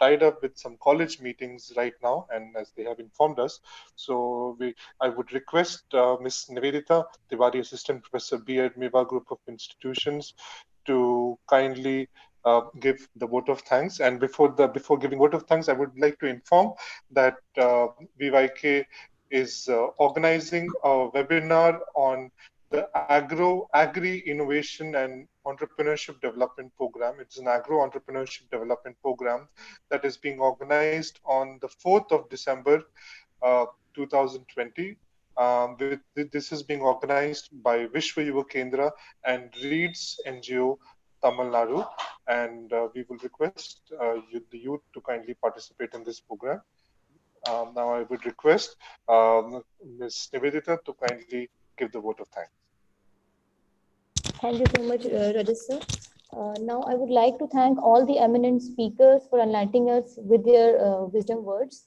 tied up with some college meetings right now, and as they have informed us. So I would request Ms. Nivedita Tiwari, Assistant Professor B at Meva Group of Institutions, to kindly give the vote of thanks. And before giving vote of thanks, I would like to inform that VYK is organizing a webinar on the Agri Innovation and Entrepreneurship Development Program. It's an Agro Entrepreneurship Development Program that is being organized on the 4th of December, 2020. This is being organized by Vishwa Yuva Kendra and Reeds NGO, Tamil Nadu. And we will request the youth to kindly participate in this program. Now I would request Ms. Nivedita to kindly give the vote of thanks. Thank you so much, Rajat sir. Now I would like to thank all the eminent speakers for enlightening us with their wisdom words.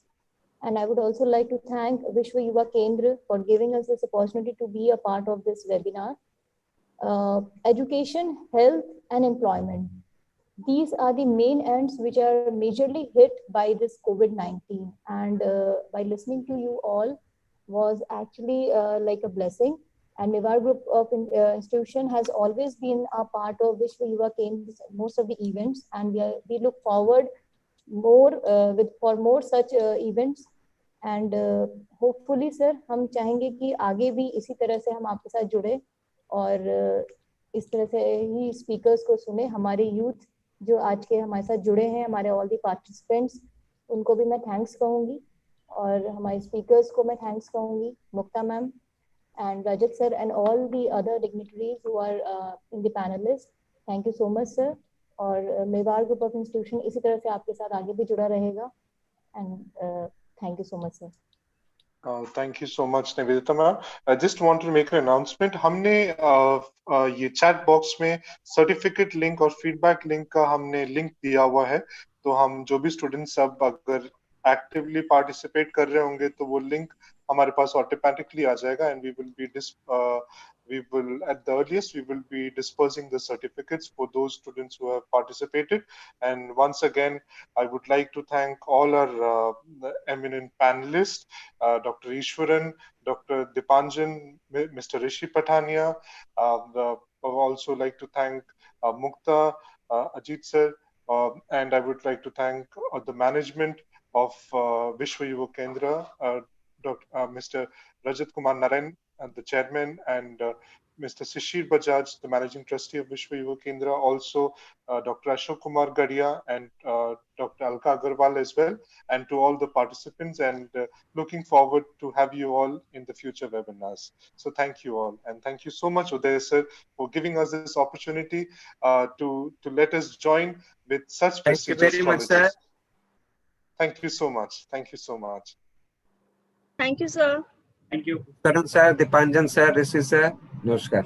And I would also like to thank Vishwa Yuva Kendra for giving us this opportunity to be a part of this webinar. Education, health, and employment. These are the main ends which are majorly hit by this COVID-19. And by listening to you all was actually like a blessing. And Meva Group of Institution has always been a part of Vishwa Yuva Kendra's most of the events, and we look forward more for more such events. And hopefully sir, हम चाहेंगे कि आगे भी इसी तरह से हम आपके साथ जुड़े और इस तरह से ही स्पीकर्स को सुने. हमारे यूथ जो आज के हमारे साथ जुड़े हैं, हमारे all the participants, उनको भी मैं थैंक्स कहूँगी और हमारे स्पीकर्स को मैं थैंक्स कहूँगी, मुक्ता ma'am and Rajat sir and all the other dignitaries who are in the panelists. Thank you so much, sir. और मेवाड़ ग्रुप ऑफ इंस्टीट्यूशन इसी तरह से आपके साथ आगे भी जुड़ा रहेगा. And thank you so much, sir. Thank you so much, Nivedita ma'am. I just want to make an announcement. हमने ये chat box में certificate link और feedback link का हमने link दिया हुआ है. तो हम जो भी students सब अगर actively participate कर रहे होंगे तो वो link हमारे पास automatically आ जाएगा and we will at the earliest we will be dispersing the certificates for those students who have participated. And once again, I would like to thank all our eminent panelists, Dr. Ishwaran, Dr. Dipanjan, Mr. Rishi Patania. I would also like to thank Mukta, Ajit sir, and I would like to thank the management of Vishwa Yuva Kendra, Mr. Rajat Kumar Narayan, the chairman, and Mr. Sishir Bajaj, the managing trustee of Vishwa Yuva Kendra, also Dr. Ashok Kumar Gadia and Dr. Alka Agarwal as well, and to all the participants, and looking forward to have you all in the future webinars. So thank you all, and thank you so much, Uday sir, for giving us this opportunity to let us join with such prestigious colleges. Thank you so much. Thank you so much. Thank you, sir. Thank you. Karan sir, Dipanjan sir, Rishi sir. Namaskar.